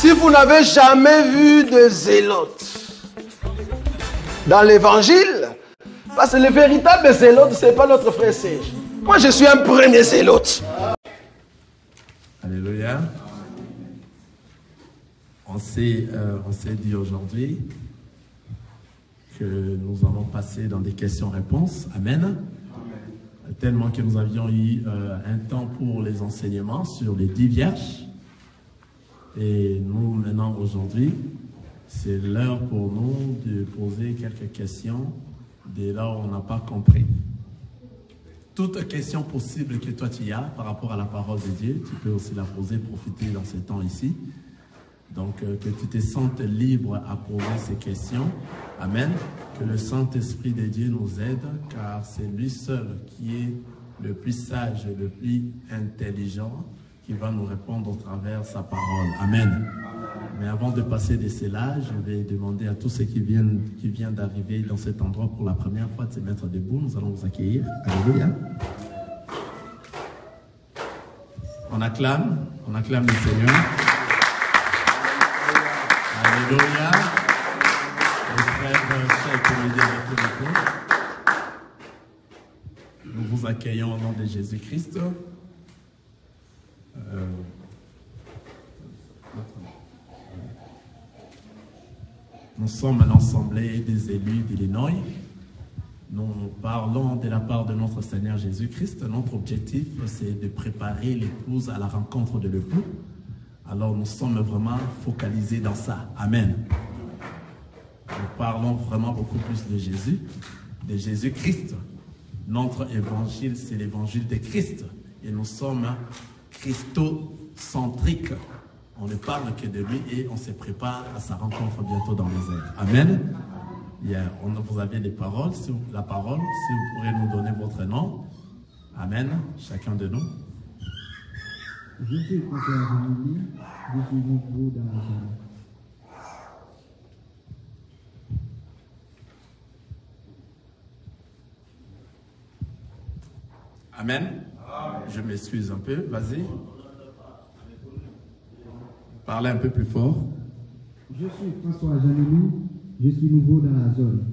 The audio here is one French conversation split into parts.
Si vous n'avez jamais vu de zélotes dans l'évangile, parce que le véritable zélote, ce n'est pas notre frère Serge. Moi, je suis un premier zélote. Alléluia. On s'est dit aujourd'hui que nous allons passer dans des questions-réponses. Amen. Tellement que nous avions eu un temps pour les enseignements sur les 10 vierges. Et nous, maintenant, aujourd'hui, c'est l'heure pour nous de poser quelques questions dès là où on n'a pas compris. Toute question possible que toi tu as par rapport à la parole de Dieu, tu peux aussi la poser, profiter dans ce temps ici. Donc, que tu te sentes libre à poser ces questions. Amen. Que le Saint-Esprit de Dieu nous aide, car c'est lui seul qui est le plus sage, le plus intelligent, qui va nous répondre au travers de sa parole. Amen. Mais avant de passer de cela, je vais demander à tous ceux qui viennent d'arriver dans cet endroit pour la première fois de se mettre debout. Nous allons vous accueillir. Alléluia. On acclame le Seigneur. Alléluia. Les frères, nous vous accueillons au nom de Jésus-Christ. Nous sommes l'assemblée des élus d'Illinois. Nous parlons de la part de notre Seigneur Jésus-Christ. Notre objectif, c'est de préparer l'épouse à la rencontre de l'époux. Alors nous sommes vraiment focalisés dans ça. Amen. Nous parlons vraiment beaucoup plus de Jésus, de Jésus-Christ. Notre évangile, c'est l'évangile de Christ. Et nous sommes christocentriques. On ne parle que de lui et on se prépare à sa rencontre bientôt dans les airs. Amen. Vous avez la parole, si vous pourrez nous donner votre nom. Amen. Chacun de nous. Je suis François Jamili, je suis nouveau dans la zone. Amen. Je m'excuse un peu, vas-y. Parlez un peu plus fort. Je suis François Jamili, je suis nouveau dans la zone.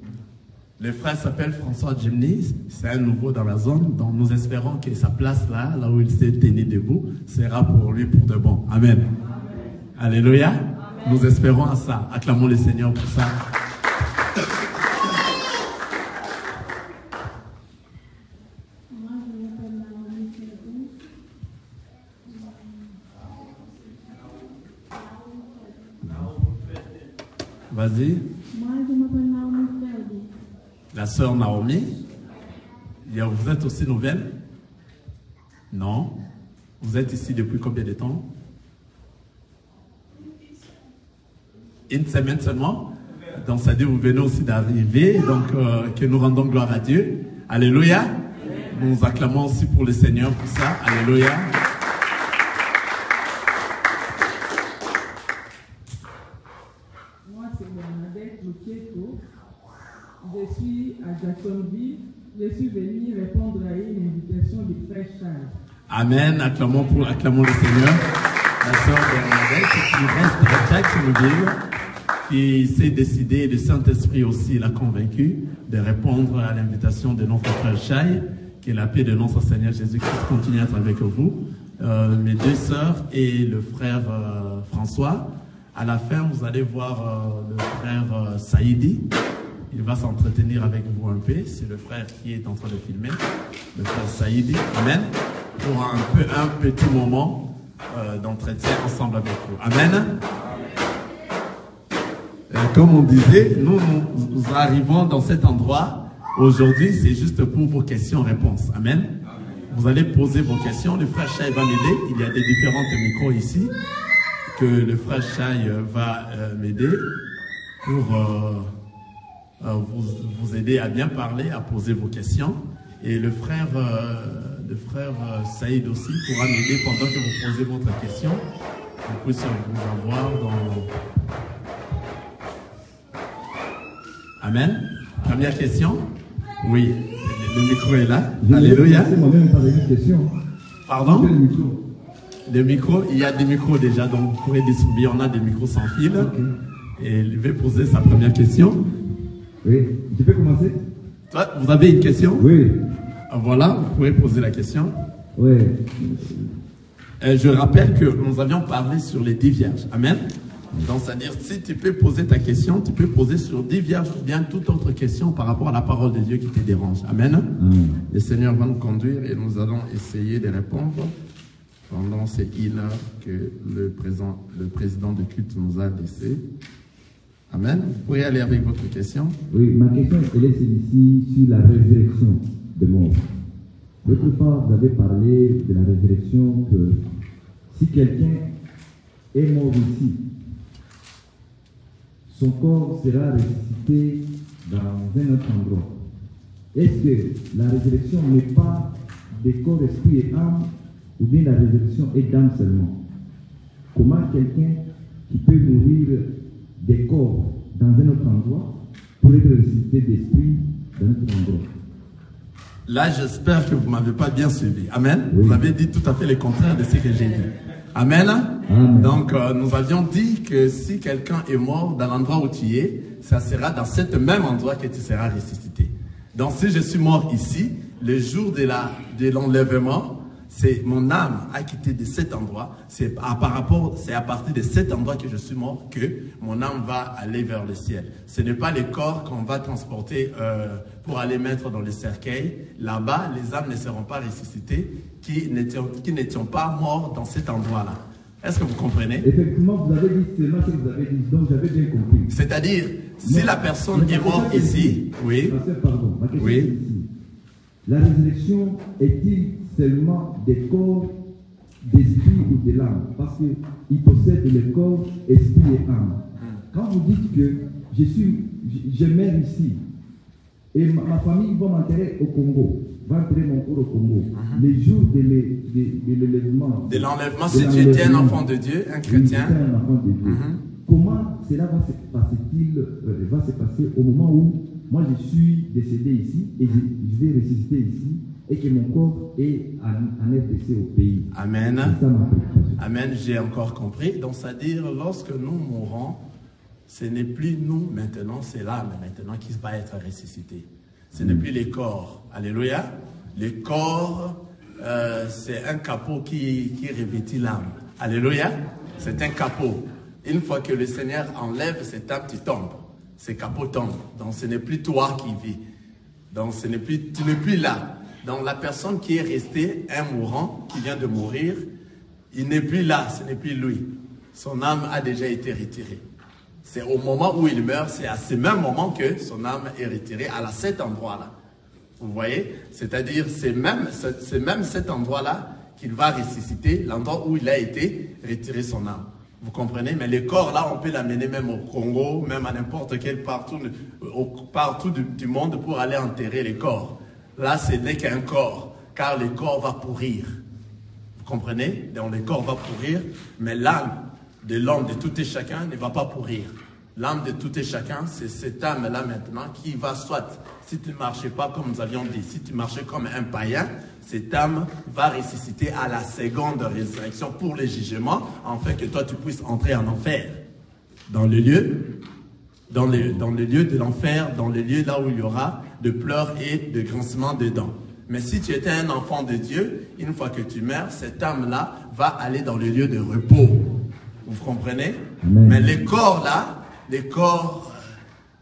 Le frère s'appelle François Jamili, c'est un nouveau dans la zone, donc nous espérons que sa place là où il s'est tenu debout, sera pour lui pour de bon. Amen. Amen. Alléluia. Amen. Nous espérons à ça. Acclamons le Seigneur pour ça. Vas-y. Moi, je m'appelle Naomi Ferdi. La sœur Naomi. Vous êtes aussi nouvelle? Non. Vous êtes ici depuis combien de temps? Une semaine seulement? Donc ça dit vous venez aussi d'arriver, donc que nous rendons gloire à Dieu. Alléluia. Nous acclamons aussi pour le Seigneur pour ça. Alléluia. Je suis à Jacksonville. Je suis venu répondre à une invitation du frère Charles. Amen. Acclamons le Seigneur. La sœur Bernadette qui reste à Jacksonville, qui s'est décidé, le Saint-Esprit aussi l'a convaincu de répondre à l'invitation de notre frère Chai. Que la paix de notre Seigneur Jésus-Christ continue à être avec vous. Mes deux sœurs et le frère François. À la fin, vous allez voir le frère Saïdi. Il va s'entretenir avec vous un peu. C'est le frère qui est en train de filmer, le frère Saïdi. Amen. Pour un petit moment d'entretien ensemble avec vous. Amen. Comme on disait, nous arrivons dans cet endroit. Aujourd'hui, c'est juste pour vos questions-réponses. Amen. Vous allez poser vos questions. Le frère Chai va m'aider. Il y a des différents micros ici que le frère Chai va m'aider pour vous aider à bien parler, à poser vos questions. Et le frère Saïd aussi pourra m'aider pendant que vous posez votre question. Vous pouvez vous avoir dans... Amen. Première question. Oui, le micro est là. Alléluia. C'est moi-même par une question. Pardon? Le micro, il y a des micros déjà, donc vous pourrez distribuer. On a des micros sans fil. Ok. Et il va poser sa première question. Oui, tu peux commencer? Toi, vous avez une question? Oui. Voilà, vous pouvez poser la question. Oui. Je rappelle que nous avions parlé sur les 10 vierges. Amen. Donc, c'est-à-dire, si tu peux poser ta question, tu peux poser sur 10 vierges ou bien toute autre question par rapport à la parole de Dieu qui te dérange. Amen. Amen. Le Seigneur va nous conduire et nous allons essayer de répondre pendant ces 1 heure que le président de culte nous a laissé. Amen. Vous pourriez aller avec votre question. Oui, ma question elle est celle-ci sur la résurrection des morts. L'autre fois, vous avez parlé de la résurrection que si quelqu'un est mort ici, son corps sera ressuscité dans un autre endroit. Est-ce que la résurrection n'est pas des corps, esprit et âme, ou bien la résurrection est d'âme seulement? Comment quelqu'un qui peut mourir des corps dans un autre endroit pour être ressuscité d'esprit dans un autre endroit? Là, j'espère que vous ne m'avez pas bien suivi. Amen. Oui. Vous avez dit tout à fait le contraire de ce que j'ai dit. Amen. Amen. Donc, nous avions dit que si quelqu'un est mort dans l'endroit où tu es, ça sera dans ce même endroit que tu seras ressuscité. Donc, si je suis mort ici, le jour de l'enlèvement, c'est mon âme a quitté de cet endroit. C'est à partir de cet endroit que je suis mort que mon âme va aller vers le ciel. Ce n'est pas les corps qu'on va transporter pour aller mettre dans le cercueil. Là-bas, les âmes ne seront pas ressuscitées qui n'étions pas morts dans cet endroit-là. Est-ce que vous comprenez? Effectivement, vous avez dit seulement ce que vous avez dit, donc j'avais bien compris. C'est-à-dire, si la personne est morte ici, oui. Pardon, ma question Oui. est ici. La résurrection est-il seulement des corps d'esprit ou de l'âme? Parce qu'il possède les corps, esprit et âme. Quand vous dites que je meurs ici, et ma famille va m'enterrer au Congo, va enterrer mon corps au Congo, les jours de l'enlèvement. De l'enlèvement, si tu étais un enfant de Dieu, un chrétien. Un enfant de Dieu. Comment cela va se passer au moment où moi je suis décédé ici et je vais ressusciter ici et que mon corps est en RDC au pays? Amen. C'est ça ma préoccupation. Amen, j'ai encore compris. Donc, c'est-à-dire, lorsque nous mourrons, ce n'est plus nous maintenant, c'est l'âme maintenant qui va être ressuscitée. Ce n'est plus les corps. Alléluia. Les corps, c'est un capot qui revêtit l'âme. Alléluia. C'est un capot. Une fois que le Seigneur enlève cette âme, tu tombes. Ces capots tombent. Donc, ce n'est plus toi qui vis. Donc, tu n'es plus là. Donc, la personne qui est restée, un mourant, qui vient de mourir, il n'est plus là, ce n'est plus lui. Son âme a déjà été retirée. C'est au moment où il meurt, c'est à ce même moment que son âme est retirée, à cet endroit-là. Vous voyez? C'est-à-dire, c'est même cet endroit-là qu'il va ressusciter, l'endroit où il a été retiré son âme. Vous comprenez? Mais les corps, là, on peut l'amener même au Congo, même à n'importe quel partout du monde pour aller enterrer les corps. Là, ce n'est qu'un corps, car le corps va pourrir. Vous comprenez? Donc, le corps va pourrir, mais l'âme de l'homme, de tout et chacun, ne va pas pourrir. L'âme de tout et chacun, c'est cette âme-là maintenant qui va soit, si tu ne marchais pas comme nous avions dit, si tu marchais comme un païen, cette âme va ressusciter à la seconde résurrection pour le jugement, afin que toi tu puisses entrer en enfer. Dans le lieu de l'enfer, dans le lieu là où il y aura de pleurs et de grincements de dents. Mais si tu étais un enfant de Dieu, une fois que tu meurs, cette âme-là va aller dans le lieu de repos. Vous comprenez? Amen. Mais les corps là,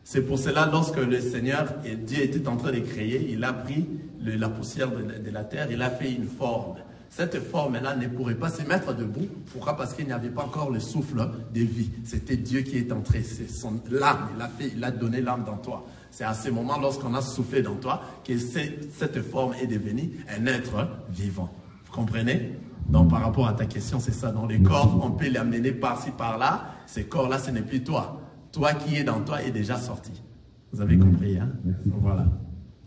c'est pour cela lorsque le Seigneur et Dieu était en train de créer, il a pris la poussière de la terre, il a fait une forme. Cette forme-là ne pourrait pas se mettre debout. Pourquoi? Parce qu'il n'y avait pas encore le souffle de vie. C'était Dieu qui est entré, c'est l'âme, il a donné l'âme dans toi. C'est à ce moment, lorsqu'on a soufflé dans toi, que cette forme est devenue un être vivant. Vous comprenez? Donc, par rapport à ta question, c'est ça. Dans les corps, on peut l'amener par-ci, par-là. Ces corps-là, ce n'est plus toi. Toi qui es dans toi est déjà sorti. Vous avez compris, hein? Merci. Voilà.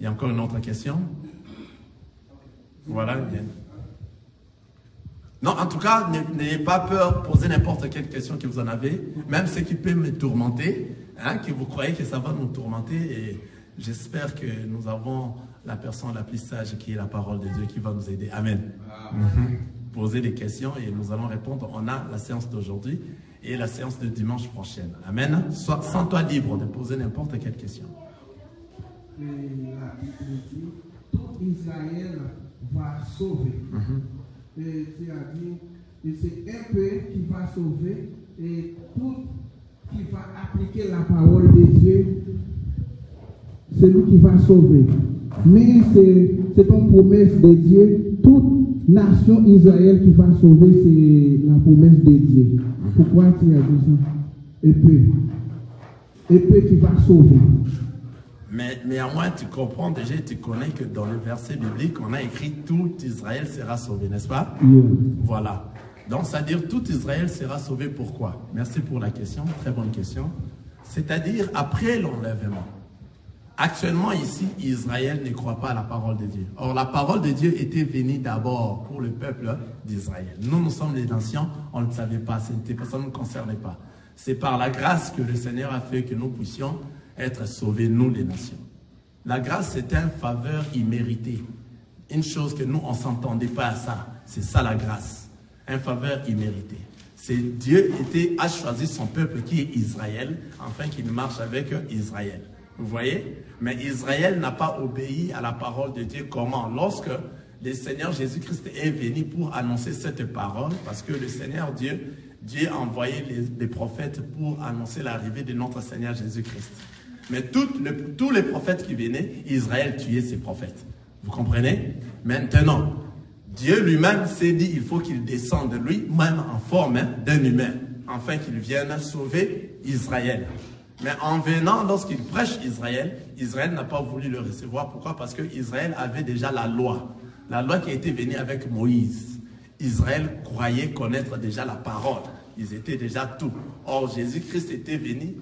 Il y a encore une autre question? Voilà, bien. Non, en tout cas, n'ayez pas peur, posez n'importe quelle question que vous en avez, même ce qui peut me tourmenter, hein, que vous croyez que ça va nous tourmenter, et j'espère que nous avons la personne la plus sage qui est la parole de Dieu qui va nous aider. Amen. Vous poser des questions et nous allons répondre. On a la séance d'aujourd'hui et la séance de dimanche prochaine. Amen. Sens-toi libre de poser n'importe quelle question. La Bible dit, tout Israël va sauver. Et tu as dit, c'est un peu qui va sauver et tout qui va appliquer la parole de Dieu, c'est lui qui va sauver. Mais c'est une promesse de Dieu. Toute nation Israël qui va sauver, c'est la promesse de Dieu. Pourquoi tu as dit ça? Épée qui va sauver. Mais à moins tu comprends déjà, tu connais que dans le verset biblique, on a écrit tout Israël sera sauvé, n'est-ce pas? Yeah. Voilà. Donc, c'est-à-dire tout Israël sera sauvé. Pourquoi? Merci pour la question, très bonne question. C'est-à-dire après l'enlèvement. Actuellement ici, Israël ne croit pas à la parole de Dieu. Or, la parole de Dieu était venue d'abord pour le peuple d'Israël. Nous sommes les nations, on ne savait pas, ça ne nous concernait pas. C'est par la grâce que le Seigneur a fait que nous puissions être sauvés, nous les nations. La grâce, c'est une faveur imméritée. Une chose que nous, on ne s'entendait pas à ça. C'est ça la grâce. Une faveur imméritée. C'est Dieu a choisi son peuple qui est Israël, afin qu'il marche avec Israël. Vous voyez? Mais Israël n'a pas obéi à la parole de Dieu. Comment? Lorsque le Seigneur Jésus-Christ est venu pour annoncer cette parole, parce que le Seigneur Dieu a envoyé les prophètes pour annoncer l'arrivée de notre Seigneur Jésus-Christ. Mais tous les prophètes qui venaient, Israël tuait ces prophètes. Vous comprenez? Maintenant, Dieu lui-même s'est dit il faut qu'il descende lui-même en forme d'un humain, afin qu'il vienne sauver Israël. Mais en venant, lorsqu'il prêche Israël, Israël n'a pas voulu le recevoir. Pourquoi? Parce que Israël avait déjà la loi qui était venue avec Moïse. Israël croyait connaître déjà la parole. Ils étaient déjà tout. Or, Jésus-Christ était venu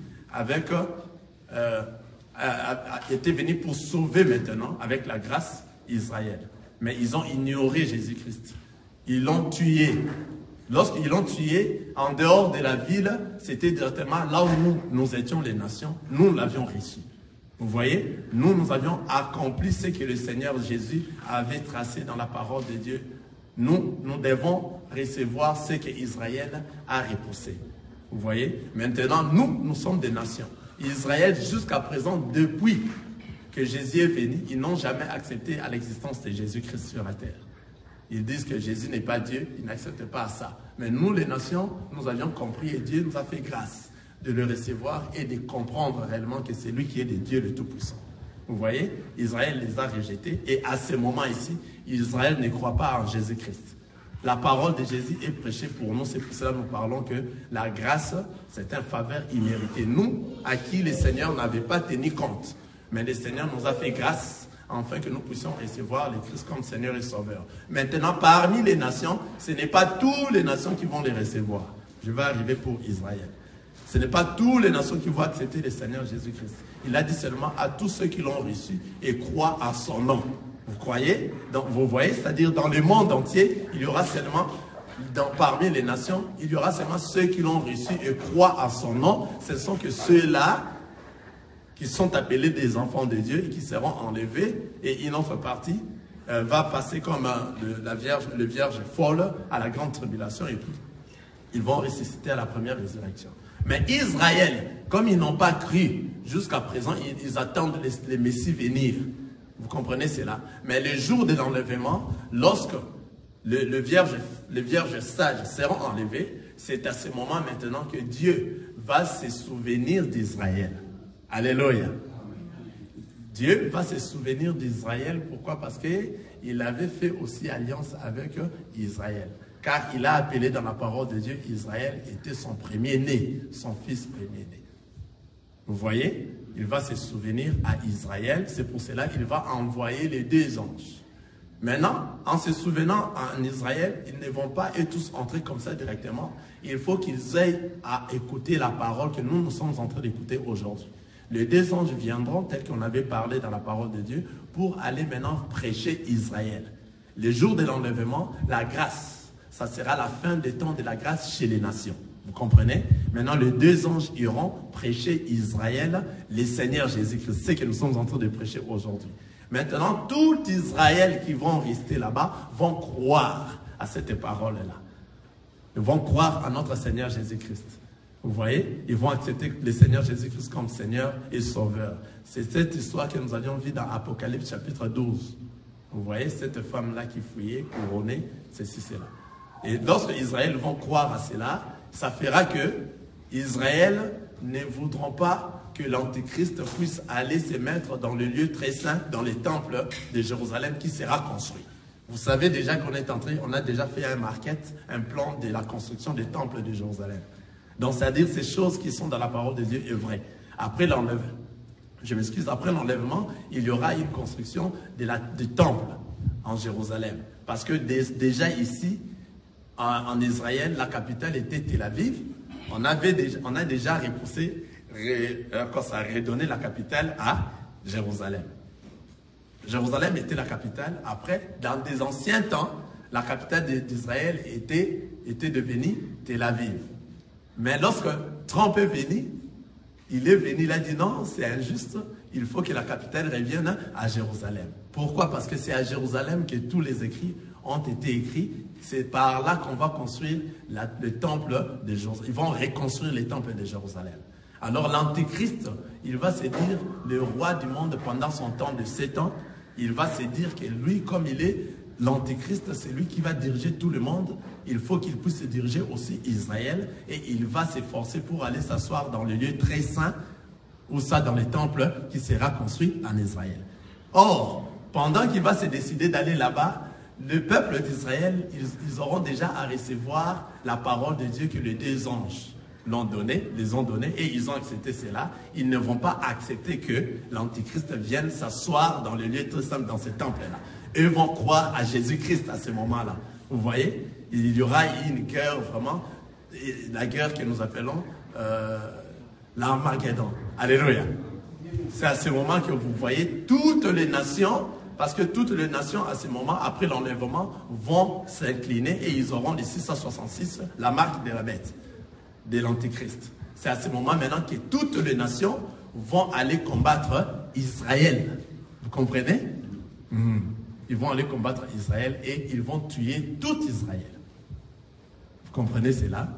était venu pour sauver maintenant, avec la grâce, Israël. Mais ils ont ignoré Jésus-Christ. Ils l'ont tué. Lorsqu'ils l'ont tué, en dehors de la ville, c'était directement là où nous étions les nations. Nous l'avions reçu. Vous voyez? Nous avions accompli ce que le Seigneur Jésus avait tracé dans la parole de Dieu. Nous devons recevoir ce que Israël a repoussé. Vous voyez? Maintenant, nous sommes des nations. Israël, jusqu'à présent, depuis que Jésus est venu, ils n'ont jamais accepté à l'existence de Jésus-Christ sur la terre. Ils disent que Jésus n'est pas Dieu, ils n'acceptent pas ça. Mais nous, les nations, nous avions compris et Dieu nous a fait grâce de le recevoir et de comprendre réellement que c'est lui qui est le Dieu le Tout-Puissant. Vous voyez, Israël les a rejetés et à ce moment ici, Israël ne croit pas en Jésus-Christ. La parole de Jésus est prêchée pour nous, c'est pour cela que nous parlons que la grâce, c'est une faveur imméritée. Nous, à qui le Seigneur n'avait pas tenu compte, mais le Seigneur nous a fait grâce afin que nous puissions recevoir le Christ comme Seigneur et Sauveur. Maintenant, parmi les nations, ce n'est pas toutes les nations qui vont les recevoir. Je vais arriver pour Israël. Ce n'est pas toutes les nations qui vont accepter le Seigneur Jésus-Christ. Il a dit seulement à tous ceux qui l'ont reçu et croient à son nom. Vous croyez? Donc, vous voyez, c'est-à-dire dans le monde entier, il y aura seulement, parmi les nations, il y aura seulement ceux qui l'ont reçu et croient à son nom. Ce sont que ceux-là qui sont appelés des enfants de Dieu et qui seront enlevés, et une autre partie va passer comme le vierge folle à la grande tribulation, et puis ils vont ressusciter à la première résurrection. Mais Israël, comme ils n'ont pas cru jusqu'à présent, ils attendent les Messies venir. Vous comprenez cela? Mais le jour de l'enlèvement, lorsque les vierges sages seront enlevés, c'est à ce moment maintenant que Dieu va se souvenir d'Israël. Alléluia. Dieu va se souvenir d'Israël. Pourquoi? Parce qu'il avait fait aussi alliance avec Israël. Car il a appelé dans la parole de Dieu, Israël était son premier-né, son fils premier-né. Vous voyez? Il va se souvenir à Israël. C'est pour cela qu'il va envoyer les deux anges. Maintenant, en se souvenant en Israël, ils ne vont pas tous entrer comme ça directement. Il faut qu'ils aillent à écouter la parole que nous sommes en train d'écouter aujourd'hui. Les deux anges viendront, tel qu'on avait parlé dans la parole de Dieu, pour aller maintenant prêcher Israël. Le jour de l'enlèvement, la grâce, ça sera la fin des temps de la grâce chez les nations. Vous comprenez? Maintenant, les deux anges iront prêcher Israël, le Seigneur Jésus-Christ. C'est ce que nous sommes en train de prêcher aujourd'hui. Maintenant, tout Israël qui vont rester là-bas vont croire à cette parole-là. Ils vont croire à notre Seigneur Jésus-Christ. Vous voyez? Ils vont accepter le Seigneur Jésus-Christ comme Seigneur et Sauveur. C'est cette histoire que nous avions vue dans Apocalypse chapitre 12. Vous voyez, cette femme-là qui fouillait, couronnée, ceci, cela. Et lorsque Israël vont croire à cela, ça fera que Israël ne voudront pas que l'Antéchrist puisse aller se mettre dans le lieu très saint, dans les temples de Jérusalem qui sera construit. Vous savez déjà qu'on est entré, on a déjà fait un maquette, un plan de la construction des temples de Jérusalem. Donc, c'est-à-dire ces choses qui sont dans la parole de Dieu est vrai. Après l'enlèvement, après l'enlèvement, il y aura une construction du temple en Jérusalem. Parce que déjà ici, en Israël, la capitale était Tel Aviv. On a déjà redonné la capitale à Jérusalem. Jérusalem était la capitale. Après, dans des anciens temps, la capitale d'Israël était devenue Tel Aviv. Mais lorsque Trump est venu, il a dit non, c'est injuste, il faut que la capitale revienne à Jérusalem. Pourquoi? Parce que c'est à Jérusalem que tous les écrits ont été écrits. C'est par là qu'on va construire le temple de Jérusalem. Ils vont reconstruire les temples de Jérusalem. Alors l'Antéchrist, il va se dire le roi du monde pendant son temps de 7 ans. Il va se dire que lui, comme il est l'Antéchrist, c'est lui qui va diriger tout le monde. Il faut qu'il puisse diriger aussi Israël. Et il va s'efforcer pour aller s'asseoir dans le lieu très saint, ou ça dans les temples qui sera construit en Israël. Or, pendant qu'il va se décider d'aller là-bas, le peuple d'Israël, ils auront déjà à recevoir la parole de Dieu que les 2 anges les ont donné et ils ont accepté cela. Ils ne vont pas accepter que l'Antichrist vienne s'asseoir dans le lieu très simple, dans ce temple-là. Eux vont croire à Jésus-Christ à ce moment-là. Vous voyez? Il y aura une guerre vraiment, la guerre que nous appelons l'Armageddon. Alléluia. C'est à ce moment que vous voyez toutes les nations, parce que toutes les nations à ce moment, après l'enlèvement, vont s'incliner et ils auront les 666, la marque de la bête, de l'Antichrist. C'est à ce moment maintenant que toutes les nations vont aller combattre Israël. Vous comprenez? Ils vont aller combattre Israël et ils vont tuer tout Israël. Vous comprenez cela?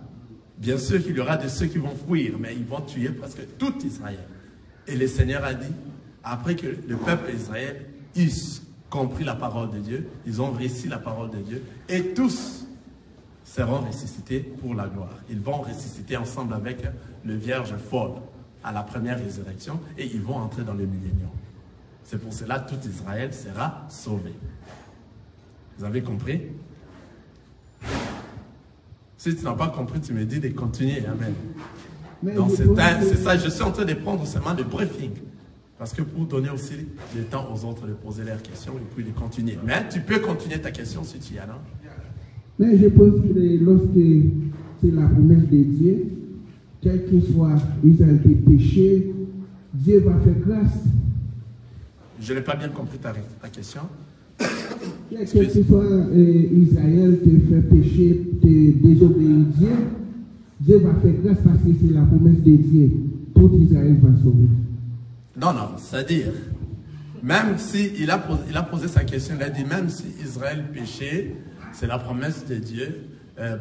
Bien sûr qu'il y aura de ceux qui vont fuir, mais ils vont tuer presque tout Israël. Et le Seigneur a dit, après que le peuple d'Israël ait compris la parole de Dieu, ils ont réussi la parole de Dieu, et tous seront ressuscités pour la gloire. Ils vont ressusciter ensemble avec le Vierge folle à la première résurrection, et ils vont entrer dans le millénium. C'est pour cela que tout Israël sera sauvé. Vous avez compris? Si tu n'as pas compris, tu me dis de continuer. Amen. Donc c'est ça, je suis en train de prendre seulement le briefing. Parce que pour donner aussi le temps aux autres de poser leurs questions et puis de continuer. Mais tu peux continuer ta question si tu y en as. Mais je pense que lorsque c'est la promesse de Dieu, quel que soit Israël qui péché, Dieu va faire grâce. Je n'ai pas bien compris ta question. Quel que soit Israël qui fait péché, qui désobéit Dieu, Dieu va faire grâce parce que c'est la promesse de Dieu. Tout Israël va sauver. Non, non, c'est-à-dire, même si il a posé sa question, il a dit, même si Israël péchait, c'est la promesse de Dieu,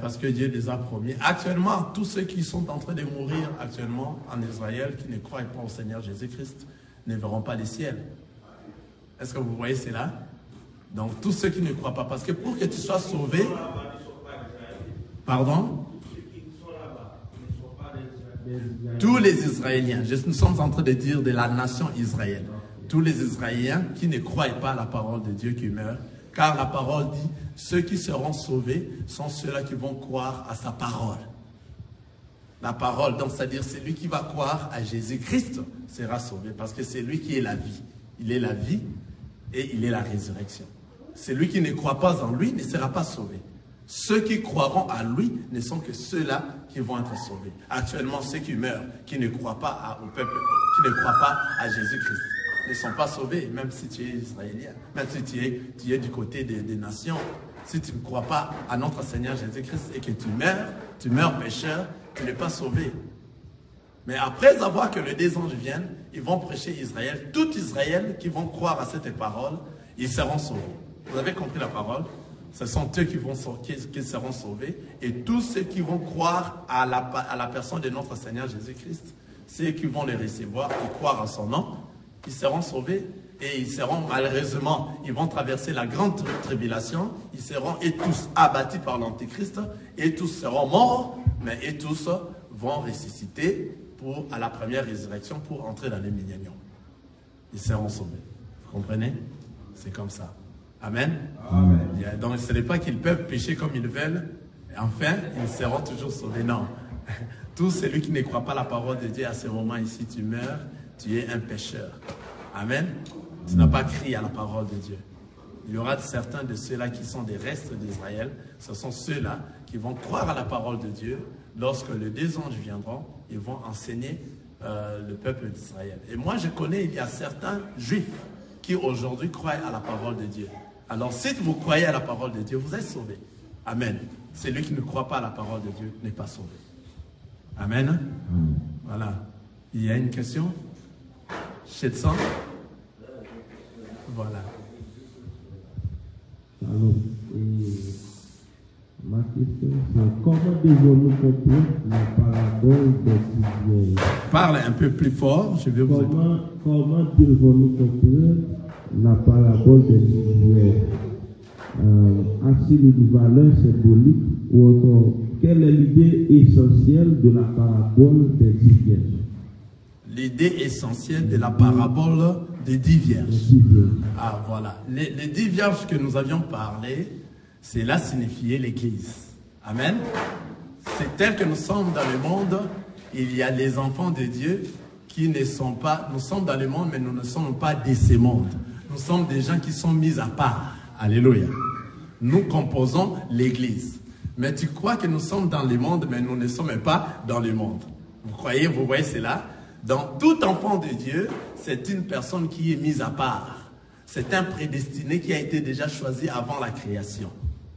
parce que Dieu les a promis. Actuellement, tous ceux qui sont en train de mourir actuellement en Israël, qui ne croient pas au Seigneur Jésus-Christ, ne verront pas le ciel. Est-ce que vous voyez cela? Donc, tous ceux qui ne croient pas, parce que pour que tu sois sauvé, pardon? Tous les Israéliens, nous sommes en train de dire de la nation Israël, tous les Israéliens qui ne croient pas à la parole de Dieu qui meurent, car la parole dit, ceux qui seront sauvés sont ceux-là qui vont croire à sa parole. La parole, donc c'est-à-dire celui qui va croire à Jésus-Christ sera sauvé, parce que c'est lui qui est la vie. Il est la vie et il est la résurrection. Celui qui ne croit pas en lui ne sera pas sauvé. Ceux qui croiront à lui ne sont que ceux-là qui vont être sauvés. Actuellement, ceux qui meurent, qui ne croient pas au peuple, qui ne croient pas à Jésus-Christ, ne sont pas sauvés, même si tu es israélien, même si tu es du côté des nations. Si tu ne crois pas à notre Seigneur Jésus-Christ et que tu meurs pécheur, tu n'es pas sauvé. Mais après avoir que les 2 anges viennent, ils vont prêcher Israël. Tout Israël qui vont croire à cette parole, ils seront sauvés. Vous avez compris la parole? Ce sont eux qui seront sauvés. Et tous ceux qui vont croire à la personne de notre Seigneur Jésus-Christ, ceux qui vont le recevoir et croire à son nom, ils seront sauvés. Et ils seront, malheureusement, ils vont traverser la grande tribulation. Ils seront et tous abattus par l'Antéchrist. Et tous seront morts, mais et tous vont ressusciter à la première résurrection pour entrer dans les milléniums. Ils seront sauvés. Vous comprenez? C'est comme ça. Amen. Amen. Donc ce n'est pas qu'ils peuvent pécher comme ils veulent. Enfin, ils seront toujours sauvés. Non. Tout celui qui ne croit pas la parole de Dieu, à ce moment ici, tu meurs, tu es un pécheur. Amen. Tu n'as pas crié à la parole de Dieu. Il y aura certains de ceux-là qui sont des restes d'Israël. Ce sont ceux-là qui vont croire à la parole de Dieu. Lorsque les deux anges viendront, ils vont enseigner le peuple d'Israël. Et moi, je connais, il y a certains juifs qui aujourd'hui croient à la parole de Dieu. Alors, si vous croyez à la parole de Dieu, vous êtes sauvés. Amen. Celui qui ne croit pas à la parole de Dieu n'est pas sauvé. Amen. Voilà. Il y a une question? Chetson? Voilà. Alors, ma question c'est comment devons-nous comprendre la parabole des diviers? Parle un peu plus fort, je vais vous répondre. Comment devons-nous comprendre la parabole des diviers? A-t-il une valeur symbolique ou encore quelle est l'idée essentielle de la parabole des 10 vierges? L'idée essentielle de la parabole des 10 vierges. Ah voilà. Les 10 vierges que nous avions parlé, c'est là signifier l'Église. Amen. C'est tel que nous sommes dans le monde, il y a les enfants de Dieu qui ne sont pas, nous sommes dans le monde, mais nous ne sommes pas de ce monde. Nous sommes des gens qui sont mis à part. Alléluia. Nous composons l'Église. Mais tu crois que nous sommes dans le monde, mais nous ne sommes pas dans le monde. Vous croyez, vous voyez cela? Donc, tout enfant de Dieu, c'est une personne qui est mise à part. C'est un prédestiné qui a été déjà choisi avant la création.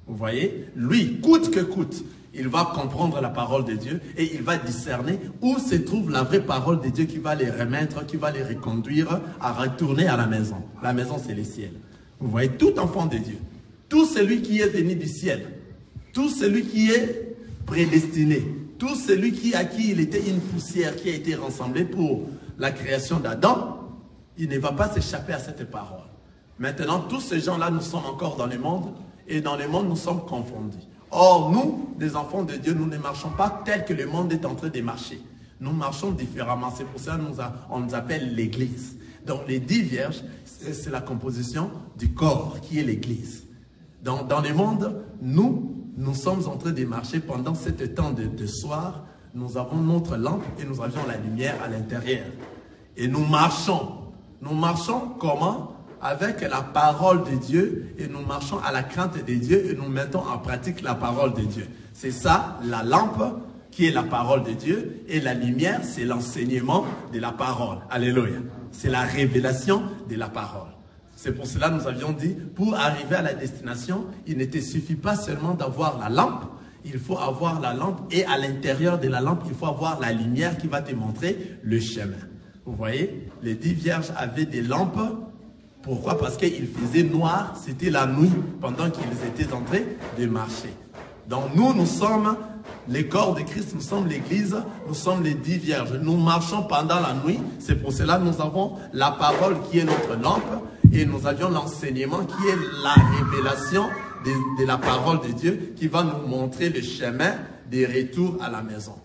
Vous voyez? Lui, coûte que coûte, il va comprendre la parole de Dieu et il va discerner où se trouve la vraie parole de Dieu qui va les remettre, qui va les reconduire à retourner à la maison. La maison, c'est le ciel. Vous voyez? Tout enfant de Dieu, tout celui qui est venu du ciel, tout celui qui est prédestiné, tout celui à qui il était une poussière qui a été rassemblée pour la création d'Adam, il ne va pas s'échapper à cette parole. Maintenant, tous ces gens-là, nous sommes encore dans le monde, et dans le monde, nous sommes confondus. Or, nous, les enfants de Dieu, nous ne marchons pas tel que le monde est en train de marcher. Nous marchons différemment. C'est pour ça qu'on nous appelle l'Église. Donc, les 10 vierges, c'est la composition du corps qui est l'Église. Dans le monde, nous sommes en train de marcher pendant ce temps de soir. Nous avons notre lampe et nous avions la lumière à l'intérieur. Et nous marchons. Nous marchons comment? Avec la parole de Dieu et nous marchons à la crainte de Dieu et nous mettons en pratique la parole de Dieu. C'est ça, la lampe qui est la parole de Dieu et la lumière, c'est l'enseignement de la parole. Alléluia. C'est la révélation de la parole. C'est pour cela que nous avions dit, pour arriver à la destination, il ne te suffit pas seulement d'avoir la lampe, il faut avoir la lampe et à l'intérieur de la lampe, il faut avoir la lumière qui va te montrer le chemin. Vous voyez, les 10 vierges avaient des lampes. Pourquoi? Parce qu'il faisait noir, c'était la nuit pendant qu'ils étaient en train de marcher. Donc nous sommes les corps de Christ, nous sommes l'Église, nous sommes les 10 vierges. Nous marchons pendant la nuit, c'est pour cela que nous avons la parole qui est notre lampe et nous avions l'enseignement qui est la révélation de la parole de Dieu qui va nous montrer le chemin des retours à la maison.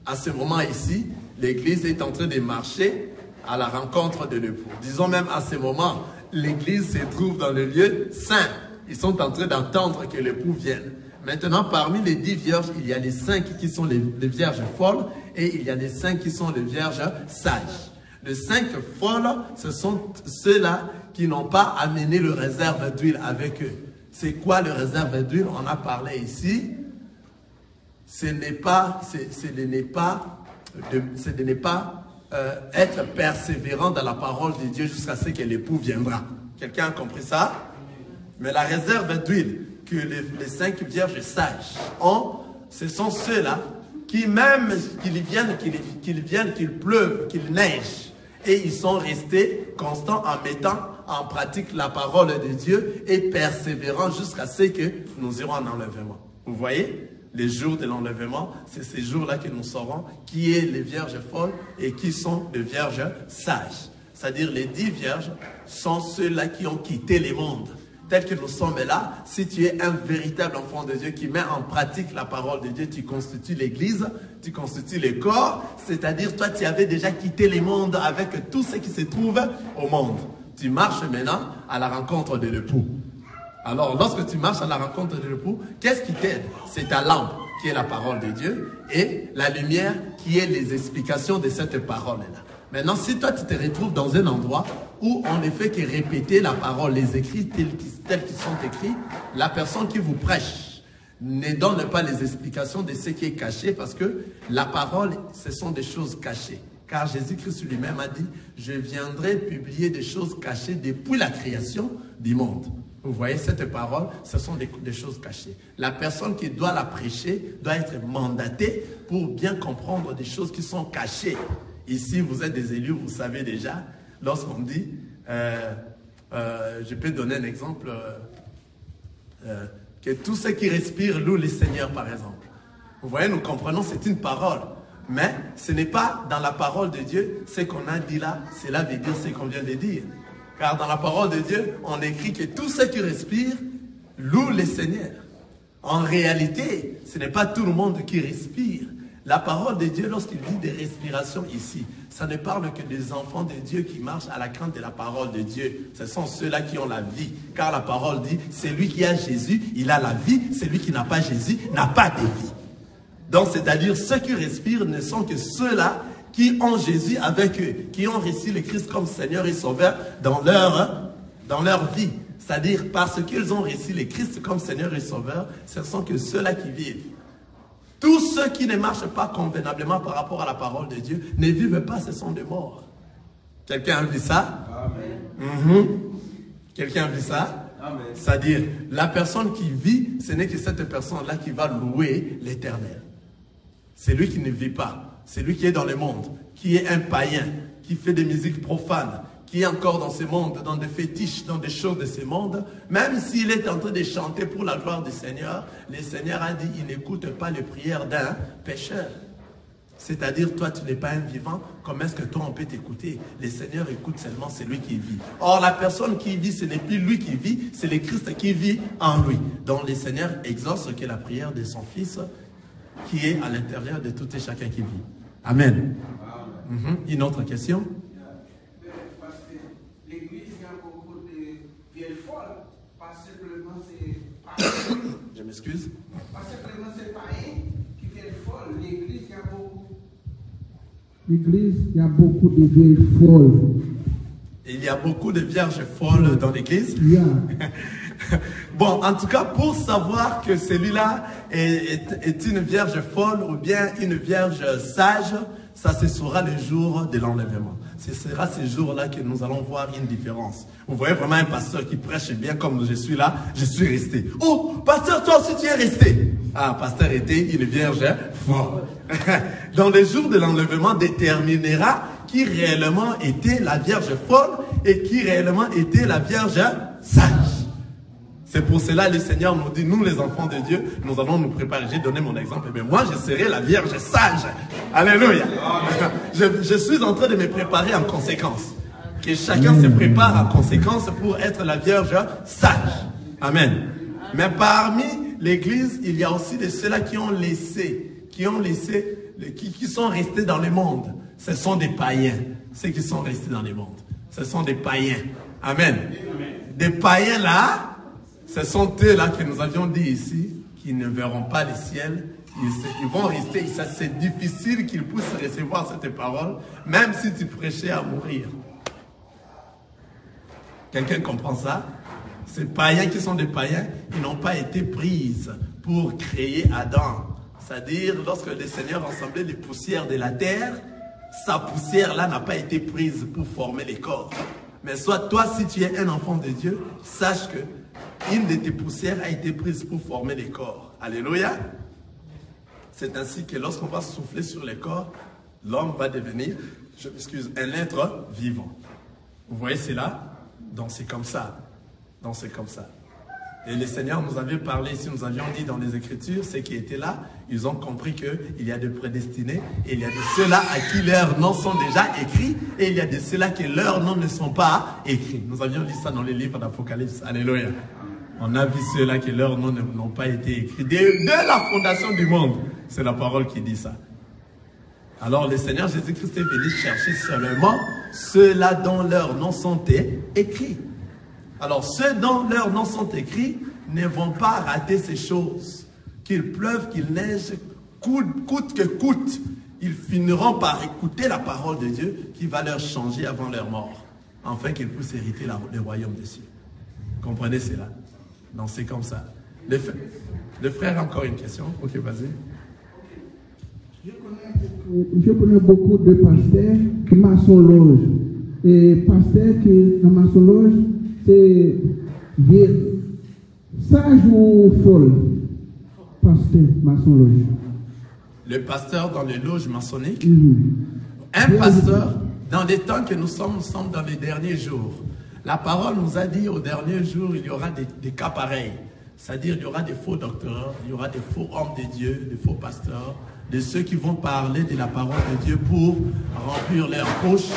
À ce moment ici, l'Église est en train de marcher à la rencontre de l'époux. Disons même à ce moment, l'Église se trouve dans le lieu saint. Ils sont en train d'attendre que l'époux vienne. Maintenant, parmi les 10 vierges, il y a les 5 qui sont les vierges folles et il y a les 5 qui sont les vierges sages. Les 5 folles, ce sont ceux-là qui n'ont pas amené le réserve d'huile avec eux. C'est quoi le réserve d'huile? On a parlé ici. Ce n'est pas être persévérant dans la parole de Dieu jusqu'à ce que l'époux viendra. Quelqu'un a compris ça? Mais la réserve d'huile que les 5 vierges sages ont, ce sont ceux-là qui même qu'il pleuve, qu'il neige, et ils sont restés constants en mettant en pratique la parole de Dieu et persévérant jusqu'à ce que nous irons en enlèvement. Vous voyez, les jours de l'enlèvement, c'est ces jours-là que nous saurons qui est les vierges folles et qui sont les vierges sages. C'est-à-dire les 10 vierges sont ceux-là qui ont quitté le monde. Tel que nous sommes là, si tu es un véritable enfant de Dieu qui met en pratique la parole de Dieu, tu constitues l'église, tu constitues le corps, c'est-à-dire toi tu avais déjà quitté le monde avec tout ce qui se trouve au monde. Tu marches maintenant à la rencontre de l'époux. Alors lorsque tu marches à la rencontre de l'époux, qu'est-ce qui t'aide? C'est ta lampe qui est la parole de Dieu et la lumière qui est les explications de cette parole-là. Maintenant, si toi, tu te retrouves dans un endroit où on ne fait que répéter la parole, les écrits tels qu'ils sont écrits, la personne qui vous prêche ne donne pas les explications de ce qui est caché parce que la parole, ce sont des choses cachées. Car Jésus-Christ lui-même a dit, je viendrai publier des choses cachées depuis la création du monde. Vous voyez, cette parole, ce sont des choses cachées. La personne qui doit la prêcher doit être mandatée pour bien comprendre des choses qui sont cachées. Ici, vous êtes des élus, vous savez déjà, lorsqu'on dit, je peux donner un exemple, que tous ceux qui respirent louent le Seigneur, par exemple. Vous voyez, nous comprenons, c'est une parole. Mais ce n'est pas dans la parole de Dieu, ce qu'on a dit là, cela veut dire ce qu'on vient de dire. Car dans la parole de Dieu, on écrit que tous ceux qui respirent louent le Seigneur. En réalité, ce n'est pas tout le monde qui respire. La parole de Dieu, lorsqu'il dit des respirations ici, ça ne parle que des enfants de Dieu qui marchent à la crainte de la parole de Dieu. Ce sont ceux-là qui ont la vie. Car la parole dit, celui qui a Jésus, il a la vie. Celui qui n'a pas Jésus, n'a pas de vie. Donc, c'est-à-dire, ceux qui respirent ne sont que ceux-là qui ont Jésus avec eux, qui ont reçu le Christ comme Seigneur et Sauveur dans leur vie. C'est-à-dire, parce qu'ils ont reçu le Christ comme Seigneur et Sauveur, ce sont que ceux-là qui vivent. Tous ceux qui ne marchent pas convenablement par rapport à la parole de Dieu ne vivent pas, ce sont des morts. Quelqu'un a vu ça? Amen. Quelqu'un a vu ça? C'est-à-dire, la personne qui vit, ce n'est que cette personne-là qui va louer l'Éternel. C'est lui qui ne vit pas. C'est lui qui est dans le monde, qui est un païen, qui fait des musiques profanes, qui est encore dans ce monde, dans des fétiches, dans des choses de ce monde, même s'il est en train de chanter pour la gloire du Seigneur, le Seigneur a dit, il n'écoute pas les prières d'un pécheur. C'est-à-dire, toi, tu n'es pas un vivant, comment est-ce que toi, on peut t'écouter? Le Seigneur écoute seulement celui qui vit. Or, la personne qui vit, ce n'est plus lui qui vit, c'est le Christ qui vit en lui. Donc, le Seigneur exauce que la prière de son Fils, qui est à l'intérieur de tout et chacun qui vit. Amen. Une autre question? Parce que l'église, il y a beaucoup de vieilles folles. Pas simplement c'est païen. Je m'excuse. Pas simplement c'est païen qui viennent folles. L'église, il y a beaucoup. L'église, il y a beaucoup de vieilles folles. Il y a beaucoup de vierges folles dans l'église. Yeah. Bon, en tout cas, pour savoir que celui-là est une vierge folle ou bien une vierge sage, ça se saura le jour de l'enlèvement. Ce sera ce jour-là que nous allons voir une différence. Vous voyez vraiment un pasteur qui prêche bien comme je suis là, je suis resté. Oh, pasteur, toi aussi tu es resté. Ah, pasteur était une vierge folle. Dans le jour de l'enlèvement déterminera qui réellement était la vierge folle et qui réellement était la vierge sage. C'est pour cela que le Seigneur nous dit, nous les enfants de Dieu, nous allons nous préparer. J'ai donné mon exemple, mais moi je serai la Vierge sage. Alléluia. Je suis en train de me préparer en conséquence. Que chacun se prépare en conséquence pour être la Vierge sage. Amen. Mais parmi l'église, il y a aussi de ceux-là qui sont restés dans le monde. Ce sont des païens, ceux qui sont restés dans le monde. Ce sont des païens. Amen. Des païens là, ce sont eux là que nous avions dit ici, qui ne verront pas le ciel. Ils vont rester. C'est difficile qu'ils puissent recevoir cette parole, même si tu prêchais à mourir. Quelqu'un comprend ça? Ces païens qui sont des païens, ils n'ont pas été pris pour créer Adam. C'est-à-dire, lorsque le Seigneur rassemblait les poussières de la terre, sa poussière là n'a pas été prise pour former les corps. Mais soit toi, si tu es un enfant de Dieu, sache que une de tes poussières a été prise pour former les corps. Alléluia. C'est ainsi que lorsqu'on va souffler sur les corps, l'homme va devenir, je m'excuse, un être vivant. Vous voyez cela? Donc c'est comme ça. Donc c'est comme ça. Et le Seigneur nous avait parlé, si nous avions dit dans les Écritures, ceux qui étaient là, ils ont compris qu'il y a des prédestinés, et il y a de ceux-là à qui leurs noms sont déjà écrits, et il y a de ceux-là qui leurs noms ne sont pas écrits. Nous avions lu ça dans les livres d'Apocalypse. Alléluia. On a vu ceux-là qui leurs noms n'ont pas été écrits. Dès la fondation du monde, c'est la parole qui dit ça. Alors le Seigneur Jésus-Christ est venu chercher seulement ceux-là dont leurs noms sont écrits. Alors ceux dont leurs noms sont écrits ne vont pas rater ces choses. Qu'il pleuve, qu'il neige, coûte que coûte, ils finiront par écouter la parole de Dieu qui va leur changer avant leur mort, afin qu'ils puissent hériter le royaume des cieux. Comprenez cela? Donc c'est comme ça. Le frère a encore une question. Ok, vas-y. Je connais beaucoup de pasteurs qui maçon-loge. Et pasteurs qui dans maçon-loge, c'est sage ou folle? Pasteur maçon-loge. Le pasteur dans les loges maçonniques. Un pasteur, dans les temps que nous sommes dans les derniers jours. La parole nous a dit au dernier jour, il y aura des cas pareils. C'est-à-dire, il y aura des faux docteurs, il y aura des faux hommes de Dieu, des faux pasteurs, de ceux qui vont parler de la parole de Dieu pour remplir leur poche,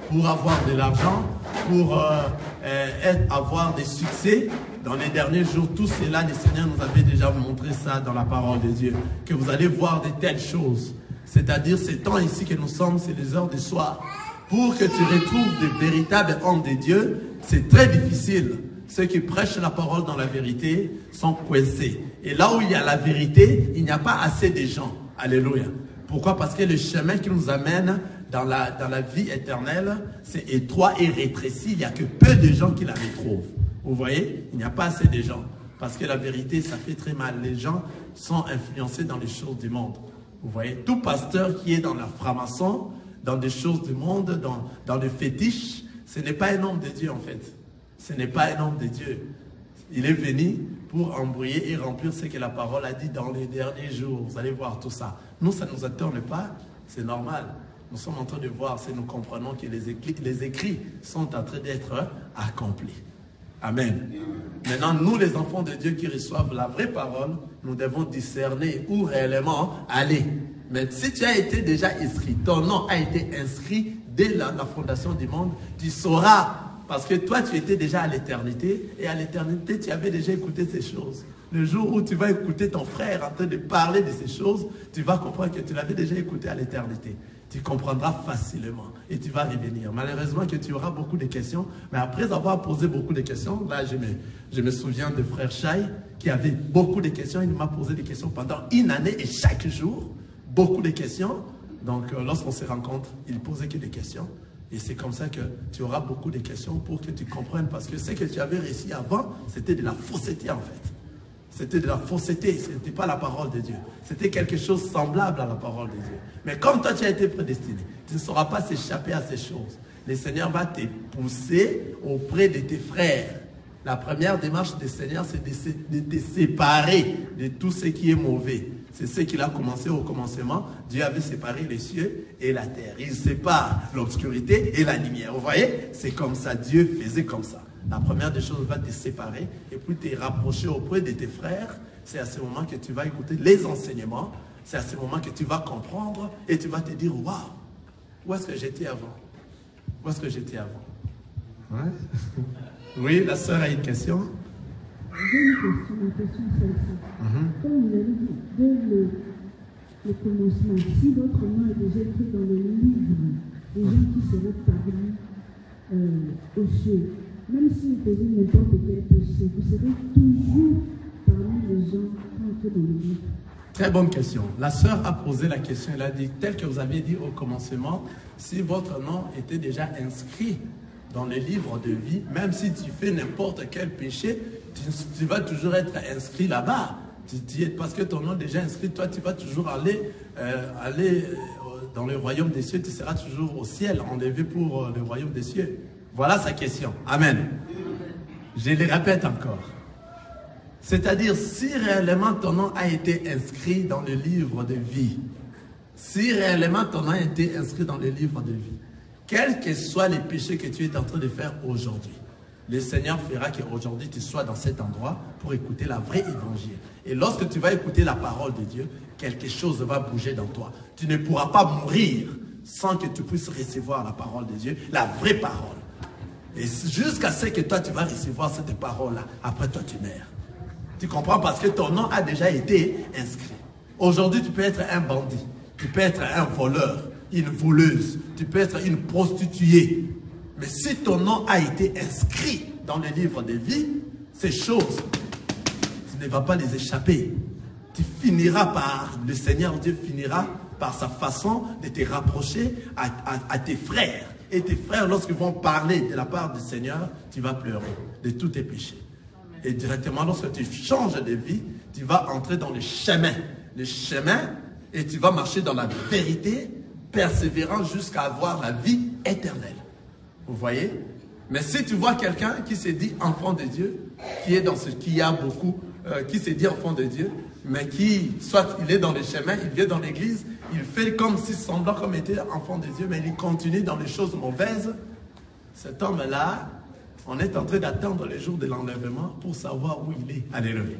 pour avoir de l'argent, pour avoir des succès. Dans les derniers jours, tout cela, le Seigneur nous avait déjà montré ça dans la parole de Dieu, que vous allez voir de telles choses. C'est-à-dire, ces temps ici que nous sommes, c'est les heures du soir. Pour que tu retrouves des véritables hommes de Dieu, c'est très difficile. Ceux qui prêchent la parole dans la vérité sont coincés. Et là où il y a la vérité, il n'y a pas assez de gens. Alléluia. Pourquoi? Parce que le chemin qui nous amène dans la vie éternelle, c'est étroit et rétréci. Il n'y a que peu de gens qui la retrouvent. Vous voyez? Il n'y a pas assez de gens. Parce que la vérité, ça fait très mal. Les gens sont influencés dans les choses du monde. Vous voyez? Tout pasteur qui est dans la franc-maçon, dans des choses du monde, dans des fétiches, ce n'est pas un homme de Dieu en fait. Ce n'est pas un homme de Dieu. Il est venu pour embrouiller et remplir ce que la parole a dit dans les derniers jours. Vous allez voir tout ça. Nous, ça ne nous attend pas, c'est normal. Nous sommes en train de voir si nous comprenons que les écrits sont en train d'être accomplis. Amen. Maintenant, nous, les enfants de Dieu qui reçoivent la vraie parole, nous devons discerner où réellement aller. Mais si tu as été déjà inscrit, ton nom a été inscrit dès la fondation du monde, tu sauras. Parce que toi, tu étais déjà à l'éternité, et à l'éternité, tu avais déjà écouté ces choses. Le jour où tu vas écouter ton frère en train de parler de ces choses, tu vas comprendre que tu l'avais déjà écouté à l'éternité. Tu comprendras facilement et tu vas revenir. Malheureusement que tu auras beaucoup de questions, mais après avoir posé beaucoup de questions, là je me souviens de frère Chai qui avait beaucoup de questions. Il m'a posé des questions pendant une année et chaque jour, beaucoup de questions. Donc lorsqu'on se rencontre, il posait que des questions. Et c'est comme ça que tu auras beaucoup de questions pour que tu comprennes. Parce que ce que tu avais réussi avant, c'était de la fausseté en fait. C'était de la fausseté, ce n'était pas la parole de Dieu. C'était quelque chose semblable à la parole de Dieu. Mais comme toi tu as été prédestiné, tu ne sauras pas s'échapper à ces choses. Le Seigneur va te pousser auprès de tes frères. La première démarche du Seigneur, c'est de te séparer de tout ce qui est mauvais. C'est ce qu'il a commencé au commencement. Dieu avait séparé les cieux et la terre. Il sépare l'obscurité et la lumière. Vous voyez? C'est comme ça. Dieu faisait comme ça. La première des choses va te séparer et puis te rapprocher auprès de tes frères. C'est à ce moment que tu vas écouter les enseignements. C'est à ce moment que tu vas comprendre et tu vas te dire, waouh, où est-ce que j'étais avant? Où est-ce que j'étais avant? Ouais. Oui, la sœur a une question. J'ai une question celle-ci. Comme vous avez dit, dès le commencement, si votre nom est déjà écrit dans le livre des gens qui seraient parmi aux cieux, même si vous faisiez n'importe quel péché, vous serez toujours parmi les gens qui ont été dans le livre. Très bonne question. La sœur a posé la question, elle a dit, tel que vous aviez dit au commencement, si votre nom était déjà inscrit dans le livre de vie, même si tu fais n'importe quel péché, tu vas toujours être inscrit là-bas. Parce que ton nom est déjà inscrit, toi tu vas toujours aller dans le royaume des cieux, tu seras toujours au ciel, enlevé pour le royaume des cieux. Voilà sa question. Amen. Je le répète encore. C'est-à-dire, si réellement ton nom a été inscrit dans le livre de vie, si réellement ton nom a été inscrit dans le livre de vie, quels que soient les péchés que tu es en train de faire aujourd'hui, le Seigneur fera qu'aujourd'hui tu sois dans cet endroit pour écouter la vraie évangile. Et lorsque tu vas écouter la parole de Dieu, quelque chose va bouger dans toi. Tu ne pourras pas mourir sans que tu puisses recevoir la parole de Dieu, la vraie parole. Et jusqu'à ce que toi tu vas recevoir cette parole-là, après toi tu meurs. Tu comprends? Parce que ton nom a déjà été inscrit. Aujourd'hui tu peux être un bandit, tu peux être un voleur, une voleuse, tu peux être une prostituée. Mais si ton nom a été inscrit dans le livre de vie, ces choses, tu ne vas pas les échapper. Tu finiras par, le Seigneur Dieu finira par sa façon de te rapprocher à tes frères. Et tes frères, lorsqu'ils vont parler de la part du Seigneur, tu vas pleurer de tous tes péchés. Et directement, lorsque tu changes de vie, tu vas entrer dans le chemin. Le chemin, et tu vas marcher dans la vérité, persévérant jusqu'à avoir la vie éternelle. Vous voyez? Mais si tu vois quelqu'un qui se dit enfant de Dieu, qui est dans ce qu'il y a beaucoup, qui se dit enfant de Dieu, mais qui, soit il est dans le chemin, il vient dans l'église, il fait comme s'il semblait comme était enfant de Dieu, mais il continue dans les choses mauvaises. Cet homme-là, on est en train d'attendre le jour de l'enlèvement pour savoir où il est. Alléluia.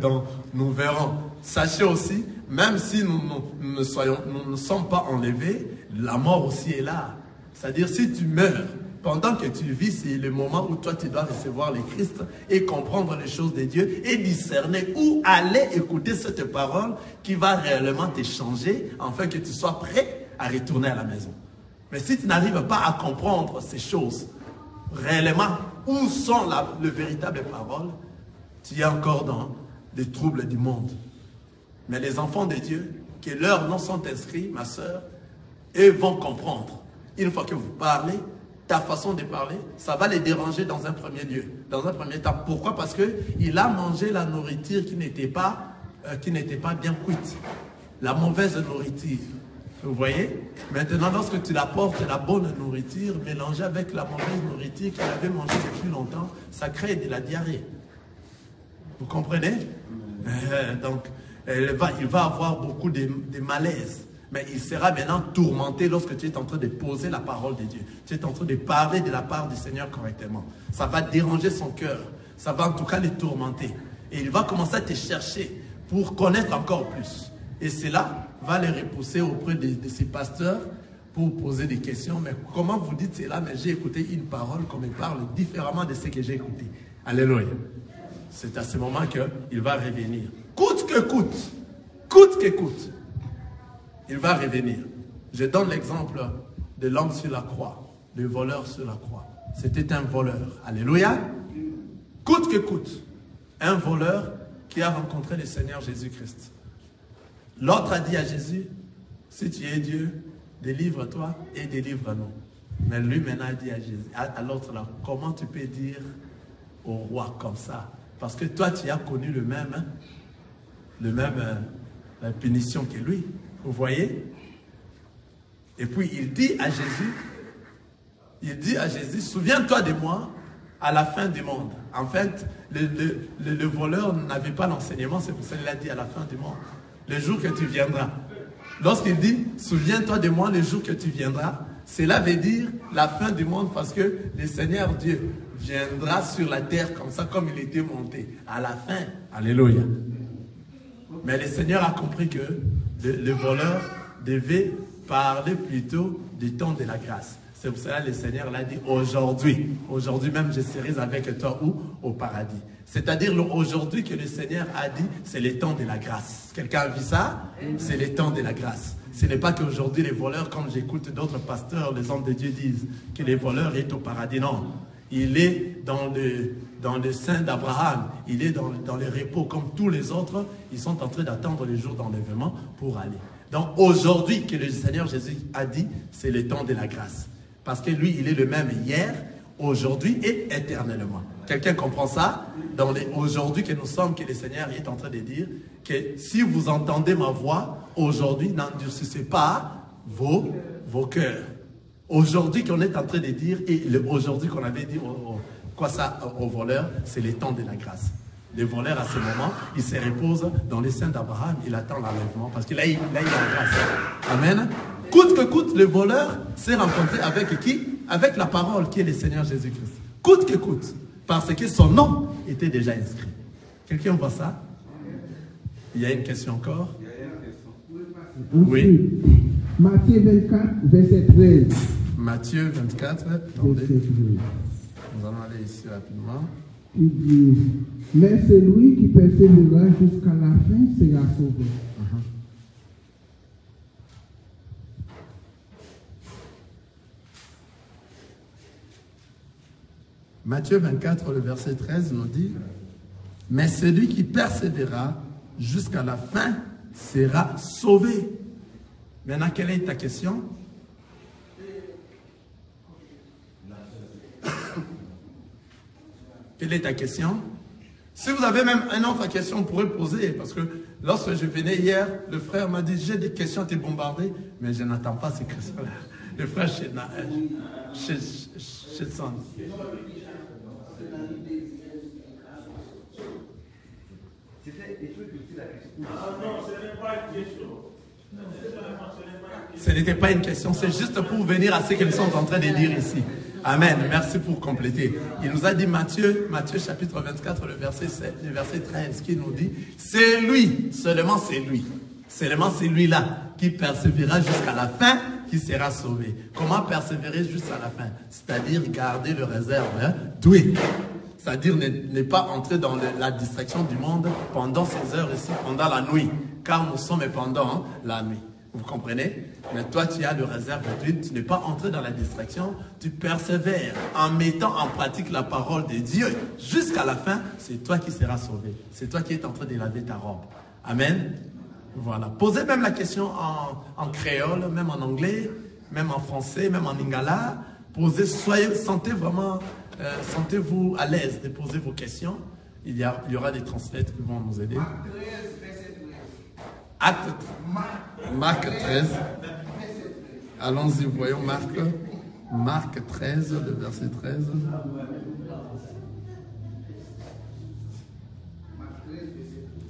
Donc, nous verrons. Sachez aussi, même si nous ne sommes pas enlevés, la mort aussi est là. C'est-à-dire, si tu meurs, pendant que tu vis, c'est le moment où toi, tu dois recevoir le Christ et comprendre les choses de Dieu et discerner où aller écouter cette parole qui va réellement te changer afin que tu sois prêt à retourner à la maison. Mais si tu n'arrives pas à comprendre ces choses, réellement, où sont les véritables paroles, tu es encore dans les troubles du monde. Mais les enfants de Dieu, que leurs noms sont inscrits, ma soeur, eux vont comprendre. Une fois que vous parlez, ta façon de parler, ça va les déranger dans un premier lieu, dans un premier temps. Pourquoi? Parce qu'il a mangé la nourriture qui n'était pas bien cuite. La mauvaise nourriture. Vous voyez? Maintenant, lorsque tu apportes la bonne nourriture, mélangée avec la mauvaise nourriture qu'il avait mangée depuis longtemps, ça crée de la diarrhée. Vous comprenez? Donc, il va avoir beaucoup de malaise. Mais il sera maintenant tourmenté lorsque tu es en train de poser la parole de Dieu. Tu es en train de parler de la part du Seigneur correctement. Ça va déranger son cœur. Ça va en tout cas le tourmenter. Et il va commencer à te chercher pour connaître encore plus. Et cela va les repousser auprès de ces pasteurs pour poser des questions. Mais comment vous dites cela? Mais j'ai écouté une parole comme il parle différemment de ce que j'ai écouté. Alléluia. C'est à ce moment qu'il va revenir. Coûte que coûte. Coûte que coûte. Il va revenir. Je donne l'exemple de l'homme sur la croix, le voleur sur la croix. C'était un voleur. Alléluia. Coûte que coûte. Un voleur qui a rencontré le Seigneur Jésus-Christ. L'autre a dit à Jésus, si tu es Dieu, délivre-toi et délivre-nous. Mais lui maintenant a dit à Jésus, à l'autre là, comment tu peux dire au roi comme ça? Parce que toi tu as connu la punition que lui. Vous voyez? Et puis il dit à Jésus, souviens-toi de moi à la fin du monde. En fait, le voleur n'avait pas l'enseignement, c'est pour ça qu'il a dit à la fin du monde. Le jour que tu viendras. Lorsqu'il dit, souviens-toi de moi le jour que tu viendras, cela veut dire la fin du monde parce que le Seigneur Dieu viendra sur la terre comme ça, comme il était monté. À la fin. Alléluia. Mais le Seigneur a compris que le voleur devait parler plutôt du temps de la grâce. C'est pour cela que le Seigneur l'a dit aujourd'hui. Aujourd'hui même, je serai avec toi où? Au paradis. C'est-à-dire aujourd'hui que le Seigneur a dit, c'est le temps de la grâce. Quelqu'un a vu ça? C'est le temps de la grâce. Ce n'est pas qu'aujourd'hui les voleurs, comme j'écoute d'autres pasteurs, les hommes de Dieu disent que les voleurs sont au paradis. Non. Il est dans le sein d'Abraham. Il est dans le repos comme tous les autres. Ils sont en train d'attendre le jour d'enlèvement pour aller. Donc aujourd'hui que le Seigneur Jésus a dit, c'est le temps de la grâce. Parce que lui, il est le même hier, aujourd'hui et éternellement. Quelqu'un comprend ça? Dans aujourd'hui que nous sommes, que le Seigneur est en train de dire que si vous entendez ma voix, aujourd'hui, n'endurcissez pas vos cœurs. Aujourd'hui qu'on est en train de dire, et aujourd'hui qu'on avait dit aux voleurs, c'est le temps de la grâce. Le voleur à ce moment, il se repose dans les seins d'Abraham, il attend l'enlèvement parce qu'il a la grâce. Amen. Coûte que coûte, le voleur s'est rencontré avec qui? avec la parole qui est le Seigneur Jésus-Christ. Coûte que coûte. Parce que son nom était déjà inscrit. Quelqu'un voit ça? Il y a une question encore? Oui. Matthieu 24, verset 13. Matthieu 24, attendez. Nous allons aller ici rapidement. Il dit, mais celui qui persévérera jusqu'à la fin sera sauvé. Matthieu 24, le verset 13 nous dit, mais celui qui persévérera jusqu'à la fin sera sauvé. Maintenant, quelle est ta question? Quelle est ta question? Si vous avez même une autre question, vous pourrez poser. Parce que lorsque je venais hier, le frère m'a dit, j'ai des questions à te bombarder, mais je n'attends pas ces questions-là. Le frère chez Sand. Ce n'était pas une question, c'est juste pour venir à ce qu'ils sont en train de dire ici. Amen. Merci pour compléter. Il nous a dit Matthieu chapitre 24, le verset 13, qui nous dit, c'est lui, seulement c'est lui-là qui persévérera jusqu'à la fin, qui sera sauvé. Comment persévérer jusqu'à la fin? C'est-à-dire garder le réserve, doué. C'est-à-dire ne pas entrer dans la distraction du monde pendant ces heures ici, pendant la nuit. Car nous sommes pendant la nuit. Vous comprenez? Mais toi, tu as le réserve d'huile, tu n'es pas entré dans la distraction, tu persévères en mettant en pratique la parole de Dieu jusqu'à la fin, c'est toi qui seras sauvé. C'est toi qui es en train de laver ta robe. Amen. Voilà. Posez même la question en créole, même en anglais, même en français, même en lingala. Posez, sentez-vous à l'aise de poser vos questions. Il y aura des translates qui vont nous aider. Marc 13. Allons-y, voyons Marc 13, le verset 13.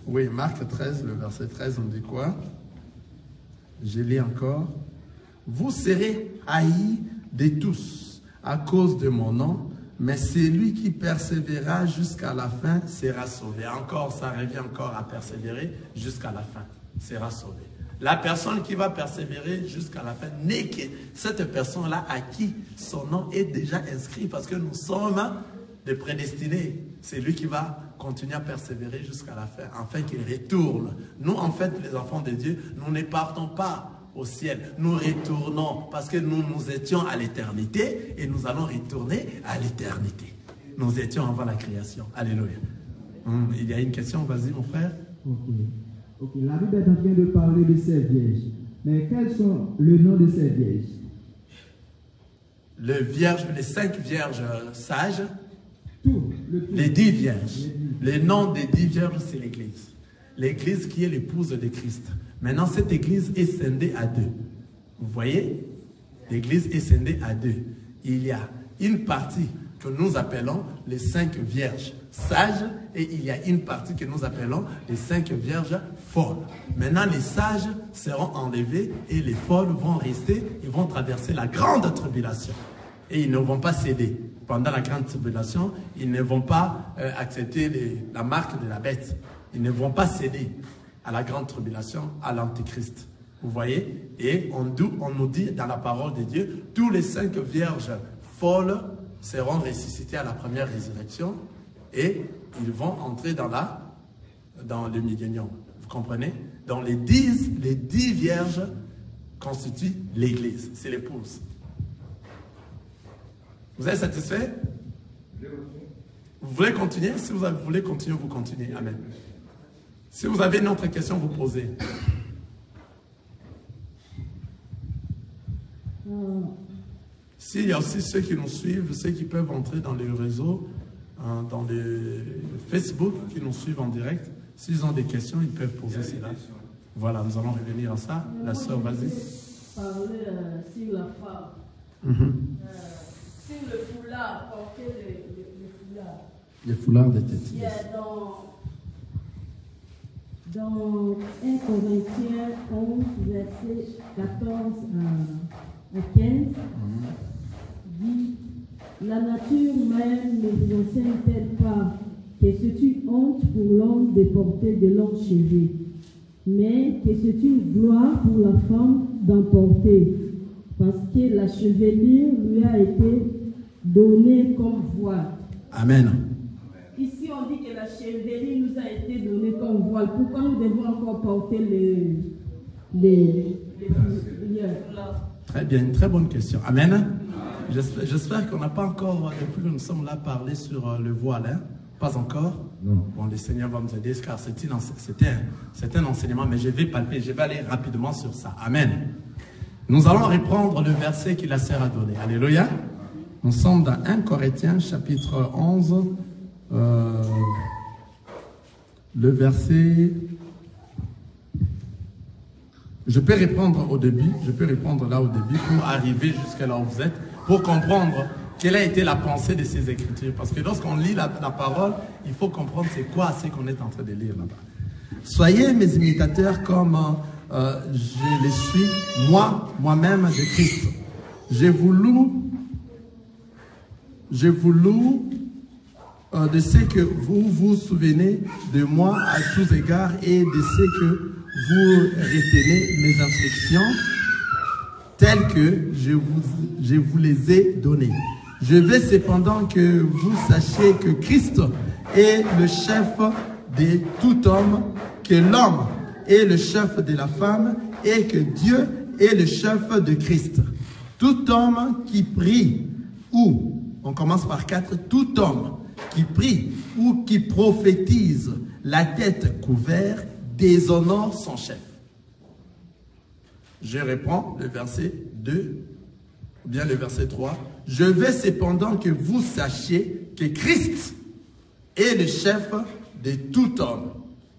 Oui, Marc 13, le verset 13, on dit quoi? Je lis encore. Vous serez haïs de tous à cause de mon nom, mais celui qui persévérera jusqu'à la fin sera sauvé. Encore, ça revient encore à persévérer jusqu'à la fin. Sera sauvé. La personne qui va persévérer jusqu'à la fin n'est que cette personne-là à qui son nom est déjà inscrit parce que nous sommes des prédestinés. C'est lui qui va continuer à persévérer jusqu'à la fin, afin qu'il retourne. Nous, en fait, les enfants de Dieu, nous ne partons pas au ciel. Nous retournons parce que nous étions à l'éternité et nous allons retourner à l'éternité. Nous étions avant la création. Alléluia. Il y a une question, vas-y mon frère. Ok, la Bible est en train de parler de ces vierges. Mais quels sont le nom de ces vierges? Les 5 vierges sages. Les 10 vierges. Le nom des 10 vierges, c'est l'Église. L'Église qui est l'épouse de Christ. Maintenant, cette Église est scindée à 2. Vous voyez? L'Église est scindée à 2. Il y a une partie que nous appelons les 5 vierges sages et il y a une partie que nous appelons les 5 vierges folles. Maintenant, les sages seront enlevés et les folles vont rester et vont traverser la grande tribulation. Et ils ne vont pas céder. Pendant la grande tribulation, ils ne vont pas accepter la marque de la bête. Ils ne vont pas céder à la grande tribulation, à l'antéchrist. Vous voyez? Et on nous dit dans la parole de Dieu, tous les 5 vierges folles seront ressuscités à la première résurrection et ils vont entrer dans le millénium. Vous comprenez? Donc les 10 vierges constituent l'Église. C'est l'épouse. Vous êtes satisfait? Vous voulez continuer? Si vous voulez continuer, vous continuez. Amen. Si vous avez une autre question, vous posez. S'il y a aussi ceux qui nous suivent, ceux qui peuvent entrer dans les réseaux, dans le Facebook, qui nous suivent en direct, s'ils ont des questions, ils peuvent poser cela. Voilà, nous allons revenir à ça. La sœur, vas-y. Parler sur la femme. Sur le foulard, porter le foulard. Les foulards des têtes. Il y a dans 1 Corinthiens 11, verset 14 à 15, dit ne vous enseigne-t-elle pas que c'est une honte pour l'homme de porter de longs cheveux, mais que c'est une gloire pour la femme d'en porter, parce que la chevelure lui a été donnée comme voile. Amen. Ici, on dit que la chevelure nous a été donnée comme voile. Pourquoi nous devons encore porter les Très bien, une très bonne question. Amen. J'espère qu'on n'a pas encore, depuis que nous sommes là, parlé sur le voile. Hein? Pas encore? Non. Bon, le Seigneur va nous aider, car c'est un enseignement, mais je vais palper, je vais aller rapidement sur ça. Amen. Nous allons reprendre le verset qui la sert à donner. Alléluia. Nous sommes dans 1 Corinthiens, chapitre 11, le verset... Je peux répondre au début, là au début pour arriver jusqu'à là où vous êtes, pour comprendre quelle a été la pensée de ces Écritures. Parce que lorsqu'on lit la parole, il faut comprendre c'est quoi ce qu'on est en train de lire là-bas. Soyez mes imitateurs comme je les suis, moi-même de Christ. Je vous loue de ce que vous vous souvenez de moi à tous égards et de ce que vous retenez mes instructions telles que je vous les ai données. Je veux cependant que vous sachiez que Christ est le chef de tout homme, que l'homme est le chef de la femme et que Dieu est le chef de Christ. Tout homme qui prie ou, on commence par 4, tout homme qui prie ou qui prophétise la tête couverte déshonore son chef. Je reprends le verset 2, ou bien le verset 3. Je veux cependant que vous sachiez que Christ est le chef de tout homme,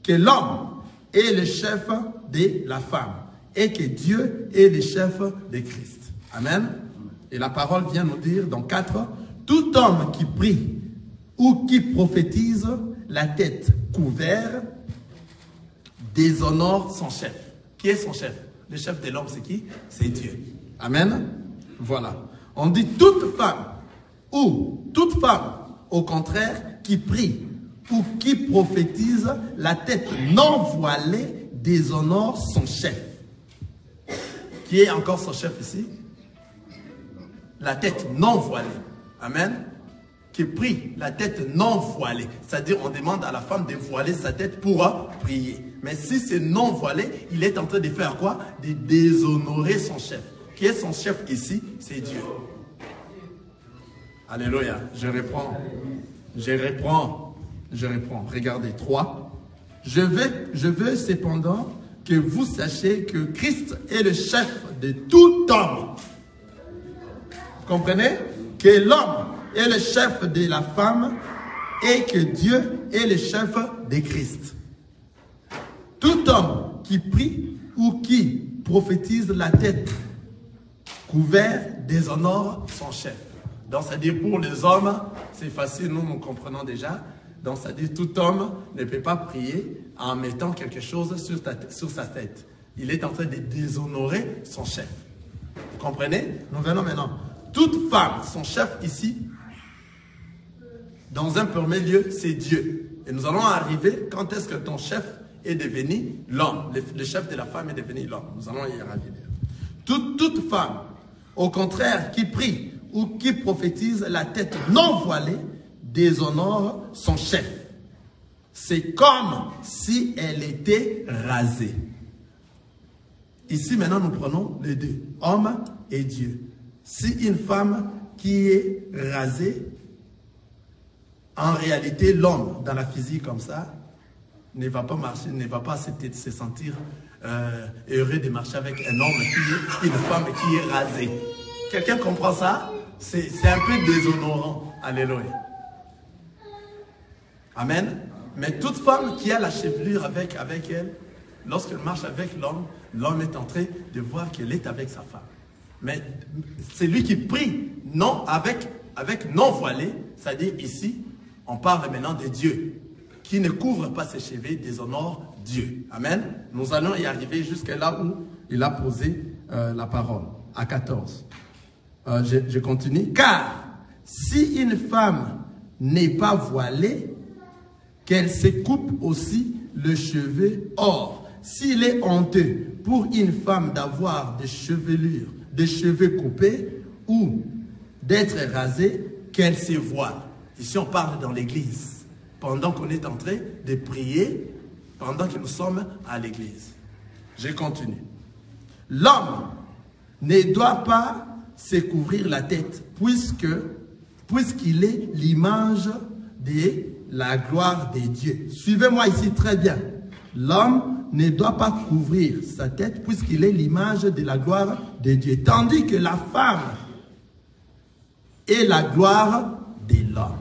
que l'homme est le chef de la femme, et que Dieu est le chef de Christ. Amen. Et la parole vient nous dire dans 4, tout homme qui prie ou qui prophétise la tête couverte déshonore son chef. Qui est son chef? Le chef de l'homme, c'est qui? C'est Dieu. Amen. Voilà. On dit toute femme, au contraire, qui prie ou qui prophétise la tête non voilée déshonore son chef. Qui est encore son chef ici? La tête non voilée. Amen. Qui prie la tête non voilée. C'est-à-dire, on demande à la femme de voiler sa tête pour prier. Mais si c'est non voilé, il est en train de faire quoi? De déshonorer son chef. Qui est son chef ici? C'est Dieu. Alléluia. Je reprends. Regardez, 3. Je veux cependant que vous sachiez que Christ est le chef de tout homme. Vous comprenez? Que l'homme est le chef de la femme et que Dieu est le chef de Christ. Tout homme qui prie ou qui prophétise la tête couverte déshonore son chef. Donc, c'est-à-dire pour les hommes, c'est facile, nous comprenons déjà. Donc, c'est-à-dire tout homme ne peut pas prier en mettant quelque chose sur sa tête. Il est en train de déshonorer son chef. Vous comprenez? Nous venons maintenant. Toute femme, son chef ici, dans un premier lieu, c'est Dieu. Et nous allons arriver quand est-ce que ton chef est devenu l'homme. Le chef de la femme est devenu l'homme. Nous allons y arriver. Toute femme, au contraire, qui prie ou qui prophétise la tête non voilée, déshonore son chef. C'est comme si elle était rasée. Ici, maintenant, nous prenons les deux, homme et Dieu. Si une femme qui est rasée, en réalité, l'homme, dans la physique comme ça, ne va pas marcher, ne va pas se sentir heureux de marcher avec un homme qui est une femme qui est rasée. Quelqu'un comprend ça? C'est un peu déshonorant. Alléluia. Amen. Mais toute femme qui a la chevelure avec elle, lorsqu'elle marche avec l'homme, l'homme est en train de voir qu'elle est avec sa femme. Mais c'est lui qui prie, non, avec non voilé, c'est-à-dire ici, on parle maintenant de Dieu, qui ne couvre pas ses cheveux, déshonore Dieu. Amen. Nous allons y arriver jusqu'à là où il a posé la parole, à 14. Je continue. Car si une femme n'est pas voilée, qu'elle se coupe aussi le cheveu. Or, s'il est honteux pour une femme d'avoir des cheveux coupés ou d'être rasée, qu'elle se voile. Ici, on parle dans l'église, pendant qu'on est en train de prier, pendant que nous sommes à l'église. Je continue. L'homme ne doit pas se couvrir la tête, puisqu'il est l'image de la gloire de Dieu. Suivez-moi ici très bien. L'homme ne doit pas couvrir sa tête, puisqu'il est l'image de la gloire de Dieu. Tandis que la femme est la gloire de l'homme.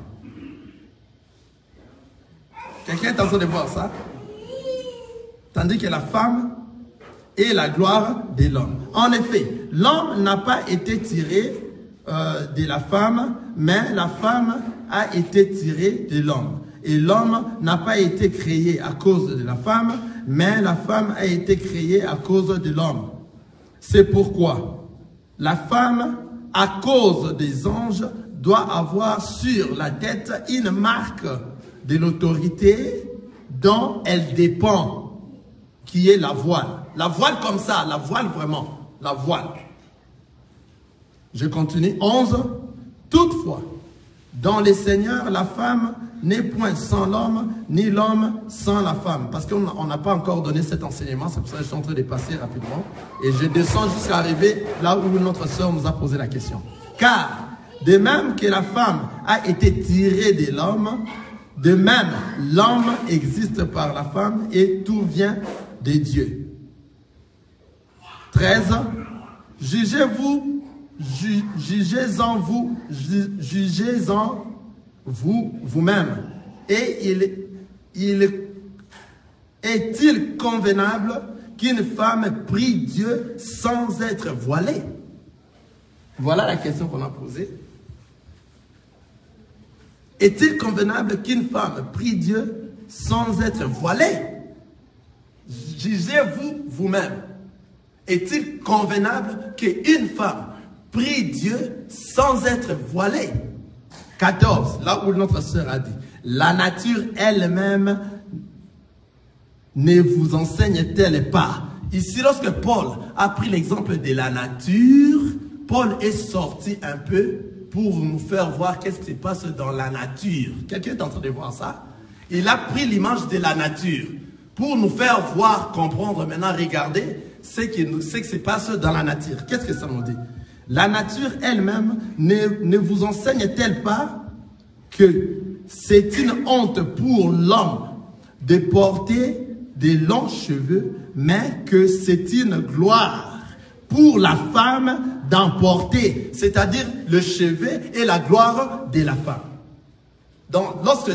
Quelqu'un est en train de voir ça? Tandis que la femme est la gloire de l'homme. En effet, l'homme n'a pas été tiré de la femme, mais la femme a été tirée de l'homme. Et l'homme n'a pas été créé à cause de la femme, mais la femme a été créée à cause de l'homme. C'est pourquoi la femme, à cause des anges, doit avoir sur la tête une marque de l'autorité dont elle dépend, qui est la voile. La voile comme ça, la voile vraiment, la voile. Je continue. 11. Toutefois, dans les seigneurs, la femme n'est point sans l'homme, ni l'homme sans la femme. Parce qu'on n'a pas encore donné cet enseignement, c'est pour ça que je suis en train de passer rapidement. Et je descends jusqu'à arriver là où notre sœur nous a posé la question. Car, de même que la femme a été tirée de l'homme, de même l'homme existe par la femme et tout vient de Dieu. 13. Jugez-en vous-même. Et est-il convenable qu'une femme prie Dieu sans être voilée? Voilà la question qu'on a posée. Est-il convenable qu'une femme prie Dieu sans être voilée? Jugez-vous vous-même. Est-il convenable qu'une femme prie Dieu sans être voilée? 14, là où notre sœur a dit, la nature elle-même ne vous enseigne-t-elle pas? Ici, lorsque Paul a pris l'exemple de la nature, Paul est sorti un peu pour nous faire voir qu'est-ce qui se passe dans la nature. Quelqu'un est en train de voir ça? Il a pris l'image de la nature pour nous faire voir, comprendre, maintenant regarder ce qui se passe dans la nature. Qu'est-ce que ça nous dit? La nature elle-même ne vous enseigne-t-elle pas que c'est une honte pour l'homme de porter des longs cheveux, mais que c'est une gloire pour la femme d'en porter, c'est-à-dire le cheveu et la gloire de la femme. Donc, lorsque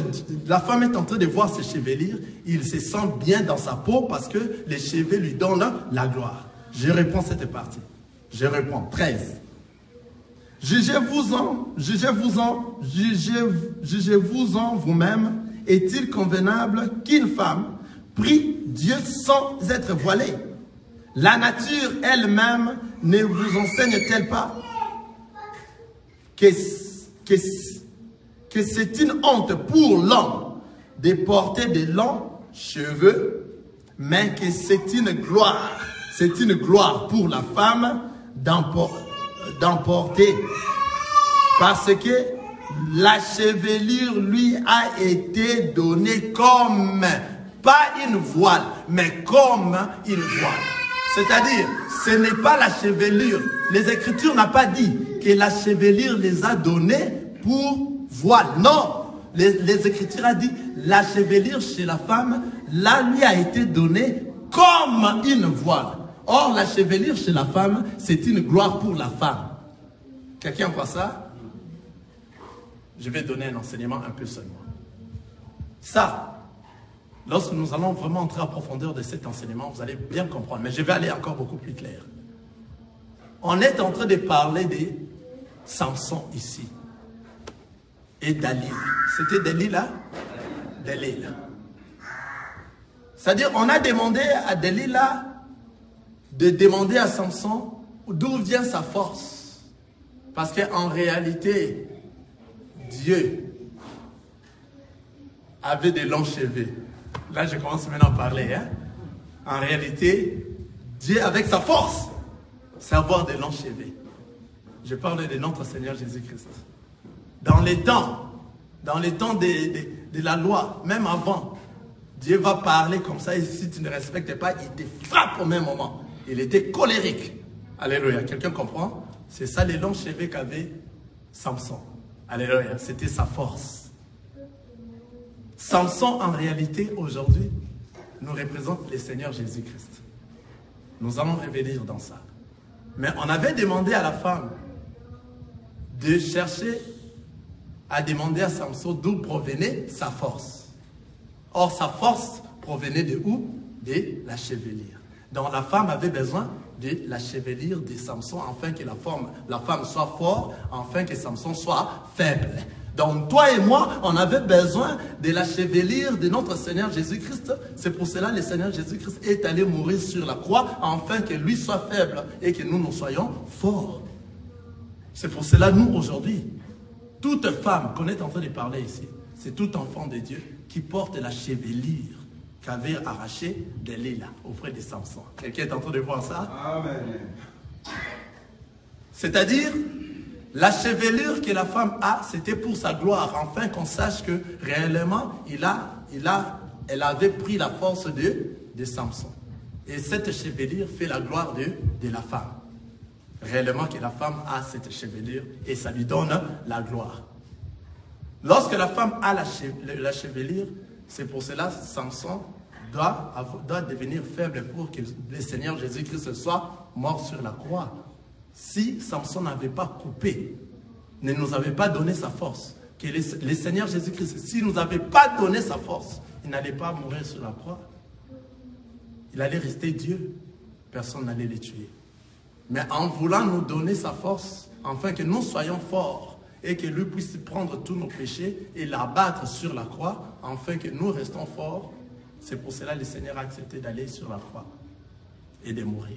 la femme est en train de voir ses chevelures, il se sent bien dans sa peau parce que les cheveux lui donnent la gloire. Je réponds cette partie. Je réponds. 13. Jugez-vous-en vous-même. Est-il convenable qu'une femme prie Dieu sans être voilée? La nature elle-même ne vous enseigne-t-elle pas que c'est une honte pour l'homme de porter de longs cheveux, mais que c'est une gloire pour la femme d'emporter, parce que la chevelure lui a été donnée comme, pas une voile, mais comme une voile. C'est-à-dire, ce n'est pas la chevelure. Les Écritures n'ont pas dit que la chevelure les a donnés pour voile. Non, les Écritures ont dit la chevelure chez la femme, là lui a été donnée comme une voile. Or, la chevelure chez la femme, c'est une gloire pour la femme. Quelqu'un voit ça? Je vais donner un enseignement un peu seulement. Ça, lorsque nous allons vraiment entrer en profondeur de cet enseignement, vous allez bien comprendre. Mais je vais aller encore beaucoup plus clair. On est en train de parler de Samson ici. Et Dalila. C'était Dalila? Dalila. C'est-à-dire, on a demandé à Dalila de demander à Samson d'où vient sa force. Parce qu'en réalité, Dieu avait des longs cheveux. Là, je commence maintenant à parler. Hein? En réalité, Dieu, avec sa force, c'est avoir des longs cheveux. Je parle de notre Seigneur Jésus-Christ. Dans les temps de la loi, même avant, Dieu va parler comme ça et si tu ne respectes pas, il te frappe au même moment. Il était colérique. Alléluia. Quelqu'un comprend? C'est ça les longs cheveux qu'avait Samson. Alléluia. C'était sa force. Samson, en réalité, aujourd'hui, nous représente le Seigneur Jésus-Christ. Nous allons revenir dans ça. Mais on avait demandé à la femme de chercher à demander à Samson d'où provenait sa force. Or, sa force provenait de où? De la chevelure. Donc, la femme avait besoin de la chevelure de Samson afin que la femme soit forte, afin que Samson soit faible. Donc, toi et moi, on avait besoin de la chevelure de notre Seigneur Jésus-Christ. C'est pour cela que le Seigneur Jésus-Christ est allé mourir sur la croix, afin que lui soit faible et que nous soyons forts. C'est pour cela, nous, aujourd'hui, toute femme qu'on est en train de parler ici, c'est tout enfant de Dieu qui porte la chevelure qu'avait arraché Delilah auprès de Samson. Quelqu'un est en train de voir ça? Amen. C'est-à-dire, la chevelure que la femme a, c'était pour sa gloire, afin qu'on sache que réellement, elle avait pris la force de Samson. Et cette chevelure fait la gloire de la femme. Réellement que la femme a cette chevelure et ça lui donne la gloire. Lorsque la femme a la chevelure, c'est pour cela que Samson doit devenir faible pour que le Seigneur Jésus-Christ soit mort sur la croix. Si Samson n'avait pas coupé, ne nous avait pas donné sa force, que le Seigneur Jésus-Christ, s'il ne nous avait pas donné sa force, il n'allait pas mourir sur la croix. Il allait rester Dieu. Personne n'allait le tuer. Mais en voulant nous donner sa force, afin que nous soyons forts et que lui puisse prendre tous nos péchés et l'abattre sur la croix, afin que nous restons forts, c'est pour cela que le Seigneur a accepté d'aller sur la croix et de mourir.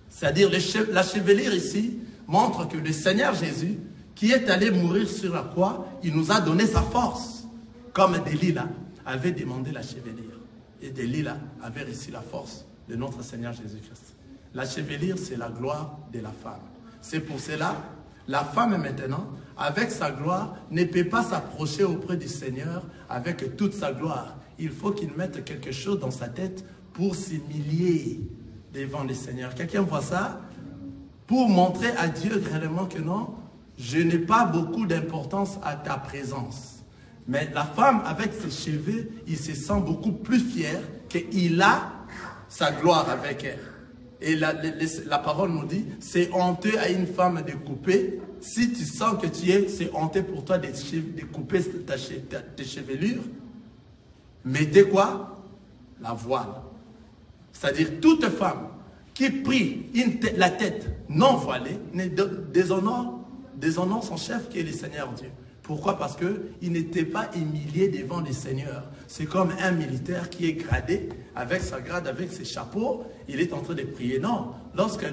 C'est-à-dire la chevelure ici montre que le Seigneur Jésus, qui est allé mourir sur la croix, il nous a donné sa force. Comme Delilah avait demandé la chevelure. Et Delilah avait reçu la force de notre Seigneur Jésus-Christ. La chevelure, c'est la gloire de la femme. C'est pour cela, la femme maintenant, avec sa gloire, ne peut pas s'approcher auprès du Seigneur avec toute sa gloire. Il faut qu'il mette quelque chose dans sa tête pour s'humilier devant le Seigneur. Quelqu'un voit ça? Pour montrer à Dieu réellement que non, je n'ai pas beaucoup d'importance à ta présence. Mais la femme, avec ses cheveux, il se sent beaucoup plus fier qu'il a sa gloire avec elle. Et la parole nous dit, c'est honteux à une femme de couper. Si tu sens que c'est honteux pour toi de couper tes chevelures, mettez quoi? La voile. C'est-à-dire toute femme qui prie la tête non voilée déshonore son chef qui est le Seigneur Dieu. Pourquoi? Parce qu'il n'était pas humilié devant le Seigneur. C'est comme un militaire qui est gradé, avec sa grade, avec ses chapeaux, il est en train de prier. Non, lorsque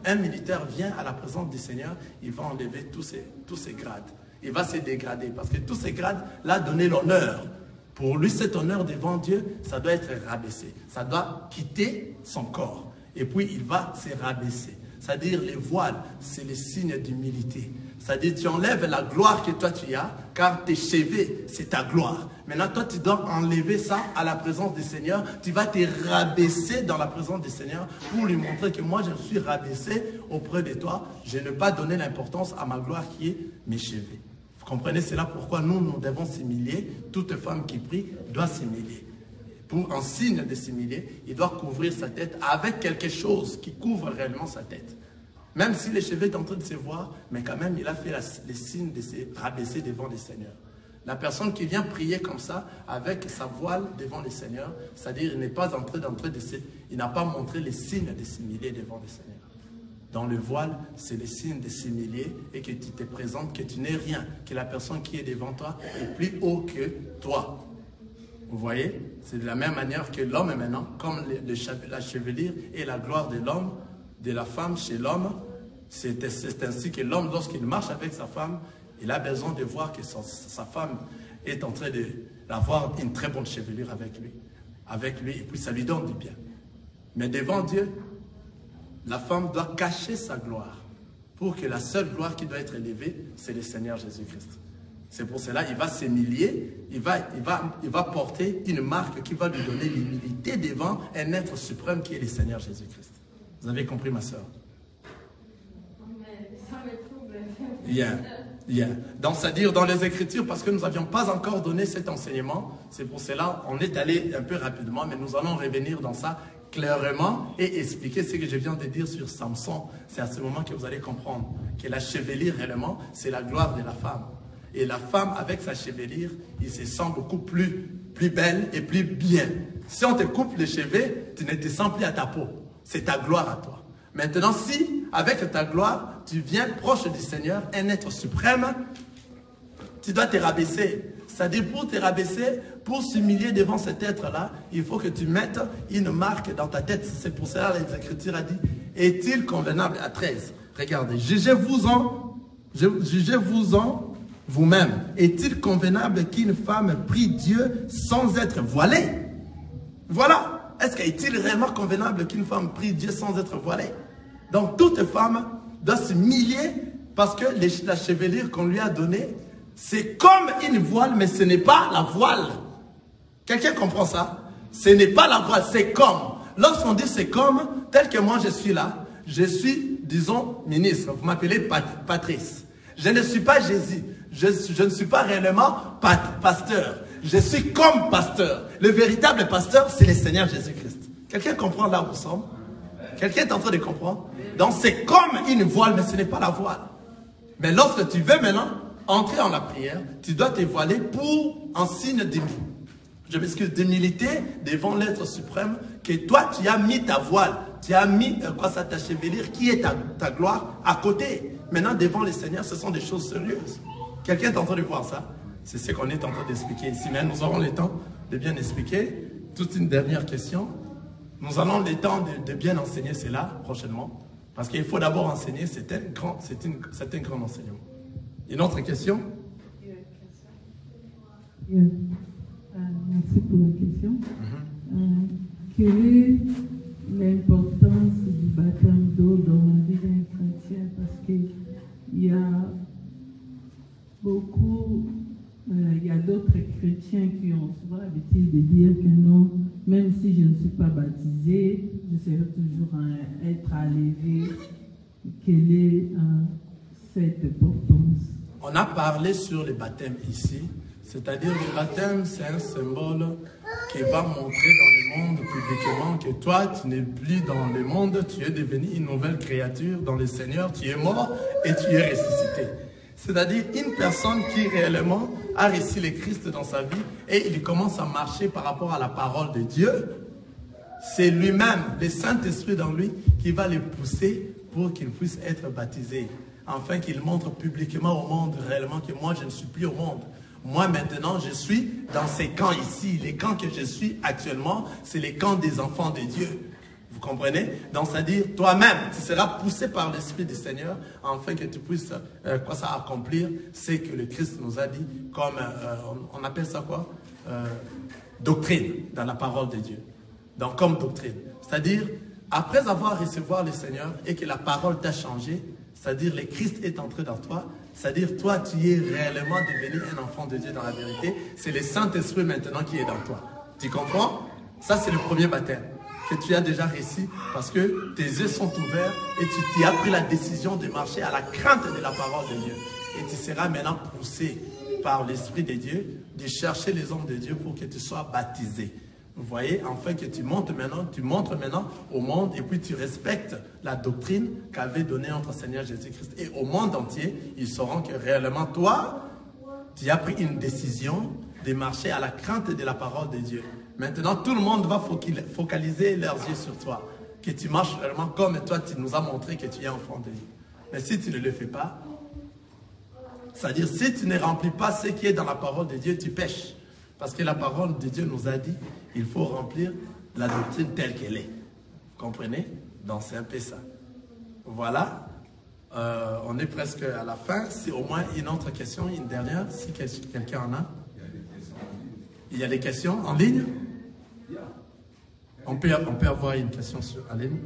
un militaire vient à la présence du Seigneur, il va enlever tous ses grades. Il va se dégrader, parce que tous ces grades l'ont donné l'honneur. Pour lui, cet honneur devant Dieu, ça doit être rabaissé. Ça doit quitter son corps. Et puis, il va se rabaisser. C'est-à-dire, les voiles, c'est le signe d'humilité. C'est-à-dire, tu enlèves la gloire que toi tu as, car tes cheveux, c'est ta gloire. Maintenant, toi, tu dois enlever ça à la présence du Seigneur. Tu vas te rabaisser dans la présence du Seigneur pour lui montrer que moi, je suis rabaissé auprès de toi. Je n'ai pas donné l'importance à ma gloire qui est mes cheveux. Vous comprenez? C'est là pourquoi nous devons s'humilier. Toute femme qui prie doit s'humilier. Pour un signe de s'humilier, il doit couvrir sa tête avec quelque chose qui couvre réellement sa tête. Même si les cheveux sont en train de se voir, mais quand même, il a fait le signe de se rabaisser devant le Seigneur. La personne qui vient prier comme ça, avec sa voile devant le Seigneur, c'est-à-dire il n'est pas en train il n'a pas montré les signes de s'humilier devant le Seigneur. Dans le voile, c'est le signe de s'humilier et que tu te présentes, que tu n'es rien, que la personne qui est devant toi est plus haut que toi. Vous voyez? C'est de la même manière que l'homme maintenant, comme la chevelure et la gloire de l'homme, de la femme chez l'homme, c'est ainsi que l'homme, lorsqu'il marche avec sa femme, Il a besoin de voir que sa femme est en train d'avoir une très bonne chevelure avec lui, et puis ça lui donne du bien. Mais devant Dieu, la femme doit cacher sa gloire, pour que la seule gloire qui doit être élevée, c'est le Seigneur Jésus-Christ. C'est pour cela qu'il va s'humilier, il va porter une marque qui va lui donner l'humilité devant un être suprême qui est le Seigneur Jésus-Christ. Vous avez compris, ma soeur? Yeah. Donc, c'est-à-dire dans les Écritures, parce que nous n'avions pas encore donné cet enseignement, c'est pour cela on est allé un peu rapidement, mais nous allons revenir dans ça clairement et expliquer ce que je viens de dire sur Samson. C'est à ce moment que vous allez comprendre que la chevelure, réellement, c'est la gloire de la femme. Et la femme, avec sa chevelure, il se sent beaucoup plus belle et plus bien. Si on te coupe les cheveux, tu ne te sens plus à ta peau. C'est ta gloire à toi. Maintenant, si, avec ta gloire, tu viens proche du Seigneur, un être suprême, tu dois te rabaisser. C'est-à-dire, pour te rabaisser, pour s'humilier devant cet être-là, il faut que tu mettes une marque dans ta tête. C'est pour cela que les Écritures a dit, est-il convenable, à 13, regardez, jugez-vous-en vous-même. Est-il convenable qu'une femme prie Dieu sans être voilée? Voilà. Est-il réellement convenable qu'une femme prie Dieu sans être voilée? Donc, toute femme doit s'humilier parce que la chevelure qu'on lui a donnée, c'est comme une voile, mais ce n'est pas la voile. Quelqu'un comprend ça? Ce n'est pas la voile, c'est comme. Lorsqu'on dit c'est comme, tel que moi je suis là, je suis, disons, ministre. Vous m'appelez Patrice. Je ne suis pas Jésus. Je ne suis pas réellement pasteur. Je suis comme pasteur. Le véritable pasteur, c'est le Seigneur Jésus-Christ. Quelqu'un comprend là où nous sommes? Quelqu'un est en train de comprendre? Donc c'est comme une voile, mais ce n'est pas la voile. Mais lorsque tu veux maintenant entrer en la prière, tu dois te voiler pour un signe d'humilité devant l'être suprême, que toi tu as mis ta voile, tu as mis ta chevelure qui est ta gloire à côté. Maintenant devant le Seigneur, ce sont des choses sérieuses. Quelqu'un est en train de voir ça? C'est ce qu'on est en train d'expliquer ici. Mais nous aurons le temps de bien expliquer. Toute une dernière question. Nous allons le temps de bien enseigner cela prochainement. Parce qu'il faut d'abord enseigner, c'est un grand enseignement. Une autre question? Merci pour la question. Quelle est l'importance du baptême d'eau dans la vie d'un chrétien? Parce qu'il y a il y a d'autres chrétiens qui ont souvent l'habitude de dire que non, même si je ne suis pas baptisé, je serai toujours être enlevé. Quelle est cette importance? On a parlé sur le baptême ici, c'est-à-dire le baptême, c'est un symbole qui va montrer dans le monde publiquement que toi, tu n'es plus dans le monde, tu es devenu une nouvelle créature dans le Seigneur, tu es mort et tu es ressuscité. C'est-à-dire une personne qui réellement a reçu le Christ dans sa vie et il commence à marcher par rapport à la parole de Dieu. C'est lui-même, le Saint-Esprit dans lui, qui va le pousser pour qu'il puisse être baptisé. Afin qu'il montre publiquement au monde réellement que moi je ne suis plus au monde. Moi maintenant je suis dans ces camps ici. Les camps que je suis actuellement, c'est les camps des enfants de Dieu. Vous comprenez? Donc, c'est-à-dire, toi-même, tu seras poussé par l'Esprit du Seigneur afin que tu puisses accomplir ce que le Christ nous a dit comme, on appelle ça quoi? Doctrine dans la parole de Dieu. Donc, comme doctrine. C'est-à-dire, après avoir reçu le Seigneur et que la parole t'a changé, c'est-à-dire, le Christ est entré dans toi, c'est-à-dire, toi, tu es réellement devenu un enfant de Dieu dans la vérité. C'est le Saint-Esprit maintenant qui est dans toi. Tu comprends? Ça, c'est le premier baptême que tu as déjà reçu parce que tes yeux sont ouverts et tu as pris la décision de marcher à la crainte de la parole de Dieu. Et tu seras maintenant poussé par l'Esprit de Dieu de chercher les hommes de Dieu pour que tu sois baptisé. Vous voyez, enfin que tu montres maintenant au monde et puis tu respectes la doctrine qu'avait donnée notre Seigneur Jésus-Christ. Et au monde entier, ils sauront que réellement toi, tu as pris une décision de marcher à la crainte de la parole de Dieu. Maintenant, tout le monde va focaliser leurs yeux sur toi. Que tu marches vraiment comme toi, tu nous as montré que tu es enfant de Dieu. Mais si tu ne le fais pas, c'est-à-dire si tu ne remplis pas ce qui est dans la parole de Dieu, tu pèches. Parce que la parole de Dieu nous a dit, il faut remplir la doctrine telle qu'elle est. Vous comprenez? Donc c'est un peu ça. Voilà. On est presque à la fin. C'est au moins une autre question, une dernière, si quelqu'un en a. Il y a des questions en ligne? On peut avoir une question en ligne?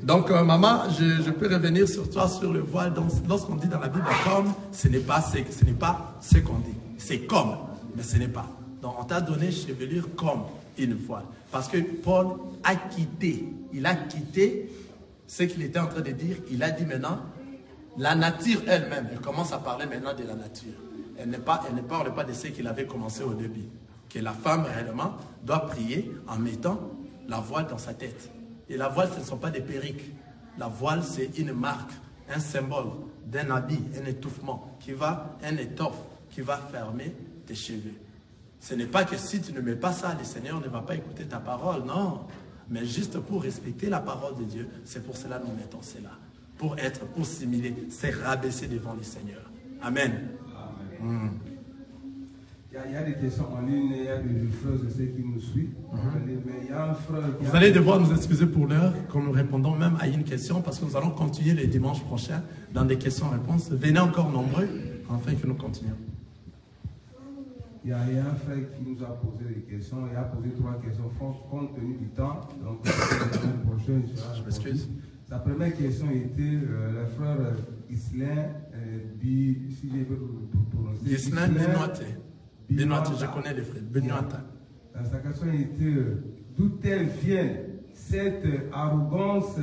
Donc, maman, je peux revenir sur toi, sur le voile. Lorsqu'on dit dans la Bible comme, ce n'est pas ce qu'on dit. C'est comme, mais ce n'est pas. Donc, on t'a donné chevelure comme une voile. Parce que Paul a quitté, il a quitté ce qu'il était en train de dire. Il a dit maintenant, la nature elle-même, elle commence à parler maintenant de la nature. Elle ne parle pas de ce qu'il avait commencé au début. Que la femme réellement doit prier en mettant la voile dans sa tête. Et la voile, ce ne sont pas des perruques. La voile, c'est une marque, un symbole d'un habit, un étouffement, un étoffe qui va fermer tes cheveux. Ce n'est pas que si tu ne mets pas ça, le Seigneur ne va pas écouter ta parole, non. Mais juste pour respecter la parole de Dieu, c'est pour cela que nous mettons cela. Pour simuler, c'est rabaisser devant le Seigneur. Amen. Amen. Il y a des questions en ligne, il y a des frères et sœurs qui nous suivent. Mais il y a un frère qui Vous allez devoir nous excuser pour l'heure, quand nous répondons même à une question, parce que nous allons continuer les dimanches prochains dans des questions-réponses. Venez encore nombreux, afin que nous continuions. Il y a un frère qui nous a posé des questions. Il a posé 3 questions, compte tenu du temps. Donc, la semaine prochaine, je m'excuse. Sa première question était le frère Ghislain, si je veux prononcer. Ghislain Benoît, je connais les frères. Benoît. Sa question était d'où elle vient cette arrogance,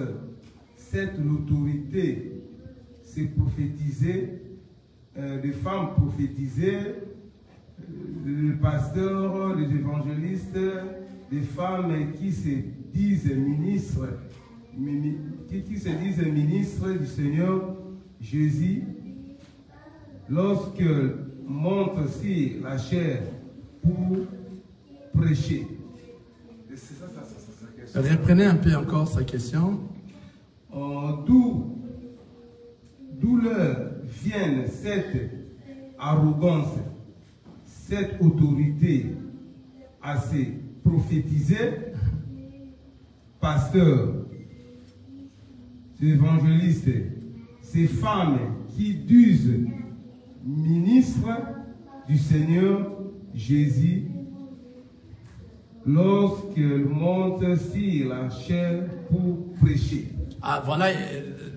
cette autorité, c'est prophétisé, des femmes prophétisées, les pasteurs, les évangélistes, des femmes qui se disent ministres, qui se disent ministres du Seigneur Jésus, lorsqu'elles montent sur la chair pour prêcher. Reprenez un peu encore sa question. D'où leur vient cette arrogance, cette autorité à se prophétiser, pasteurs, évangélistes, ces femmes qui disent ministres du Seigneur Jésus lorsqu'elles montent sur la chair pour prêcher. Ah, voilà,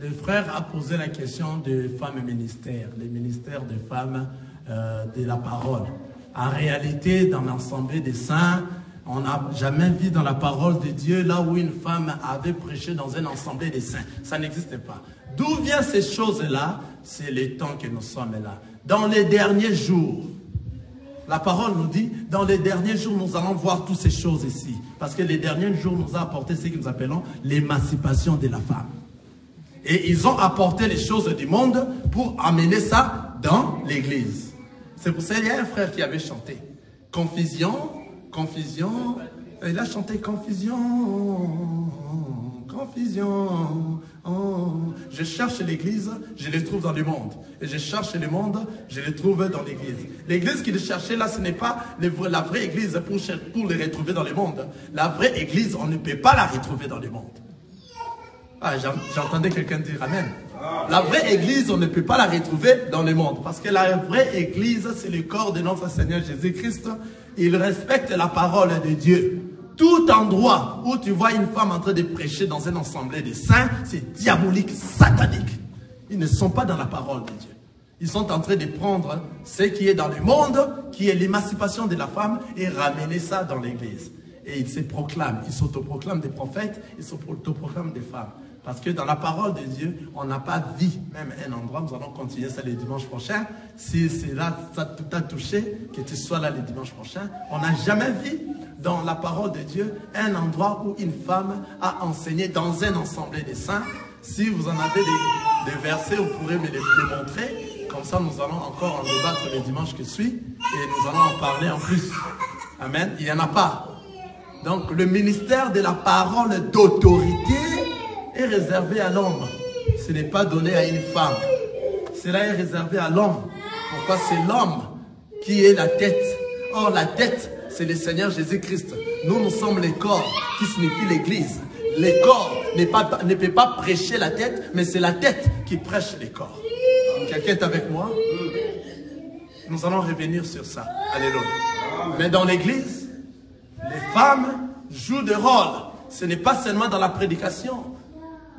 le frère a posé la question des femmes ministères, les ministères des femmes de la parole. En réalité, dans l'ensemble des saints, on n'a jamais vu dans la parole de Dieu là où une femme avait prêché dans un ensemble des saints. Ça n'existe pas. D'où viennent ces choses-là? C'est le temps que nous sommes là. Dans les derniers jours, la parole nous dit, dans les derniers jours, nous allons voir toutes ces choses ici. Parce que les derniers jours nous ont apporté ce que nous appelons l'émancipation de la femme. Et ils ont apporté les choses du monde pour amener ça dans l'église. C'est pour ça qu'il y a un frère qui avait chanté. Confusion, confusion. Il a chanté confusion, confusion. Oh. Je cherche l'église, je les trouve dans le monde. Et je cherche le monde, je les trouve dans l'église. L'église qu'il cherchait là, ce n'est pas la vraie église pour les retrouver dans le monde. La vraie église, on ne peut pas la retrouver dans le monde. Ah, j'entendais quelqu'un dire amen. La vraie église, on ne peut pas la retrouver dans le monde. Parce que la vraie église, c'est le corps de notre Seigneur Jésus-Christ. Il respecte la parole de Dieu. Tout endroit où tu vois une femme en train de prêcher dans un ensemble de saints, c'est diabolique, satanique. Ils ne sont pas dans la parole de Dieu. Ils sont en train de prendre ce qui est dans le monde, qui est l'émancipation de la femme, et ramener ça dans l'église. Et ils se proclament, ils s'autoproclament des prophètes, ils s'autoproclament des femmes. Parce que dans la parole de Dieu, on n'a pas vu même un endroit, nous allons continuer ça le dimanche prochain. Si c'est là, ça t'a touché, que tu sois là le dimanche prochain. On n'a jamais vu dans la parole de Dieu un endroit où une femme a enseigné dans un ensemble des saints. Si vous en avez des versets, vous pourrez me les montrer. Comme ça, nous allons encore en débattre le dimanche qui suit. Et nous allons en parler en plus. Amen. Il n'y en a pas. Donc, le ministère de la parole d'autorité est réservé à l'homme. Ce n'est pas donné à une femme. Cela est réservé à l'homme. Pourquoi? C'est l'homme qui est la tête. Or, la tête, c'est le Seigneur Jésus-Christ. Nous, nous sommes les corps qui signifient l'église. Les corps ne peuvent pas prêcher la tête, mais c'est la tête qui prêche les corps. Quelqu'un est avec moi? Nous allons revenir sur ça. Alléluia. Mais dans l'église, les femmes jouent des rôles. Ce n'est pas seulement dans la prédication.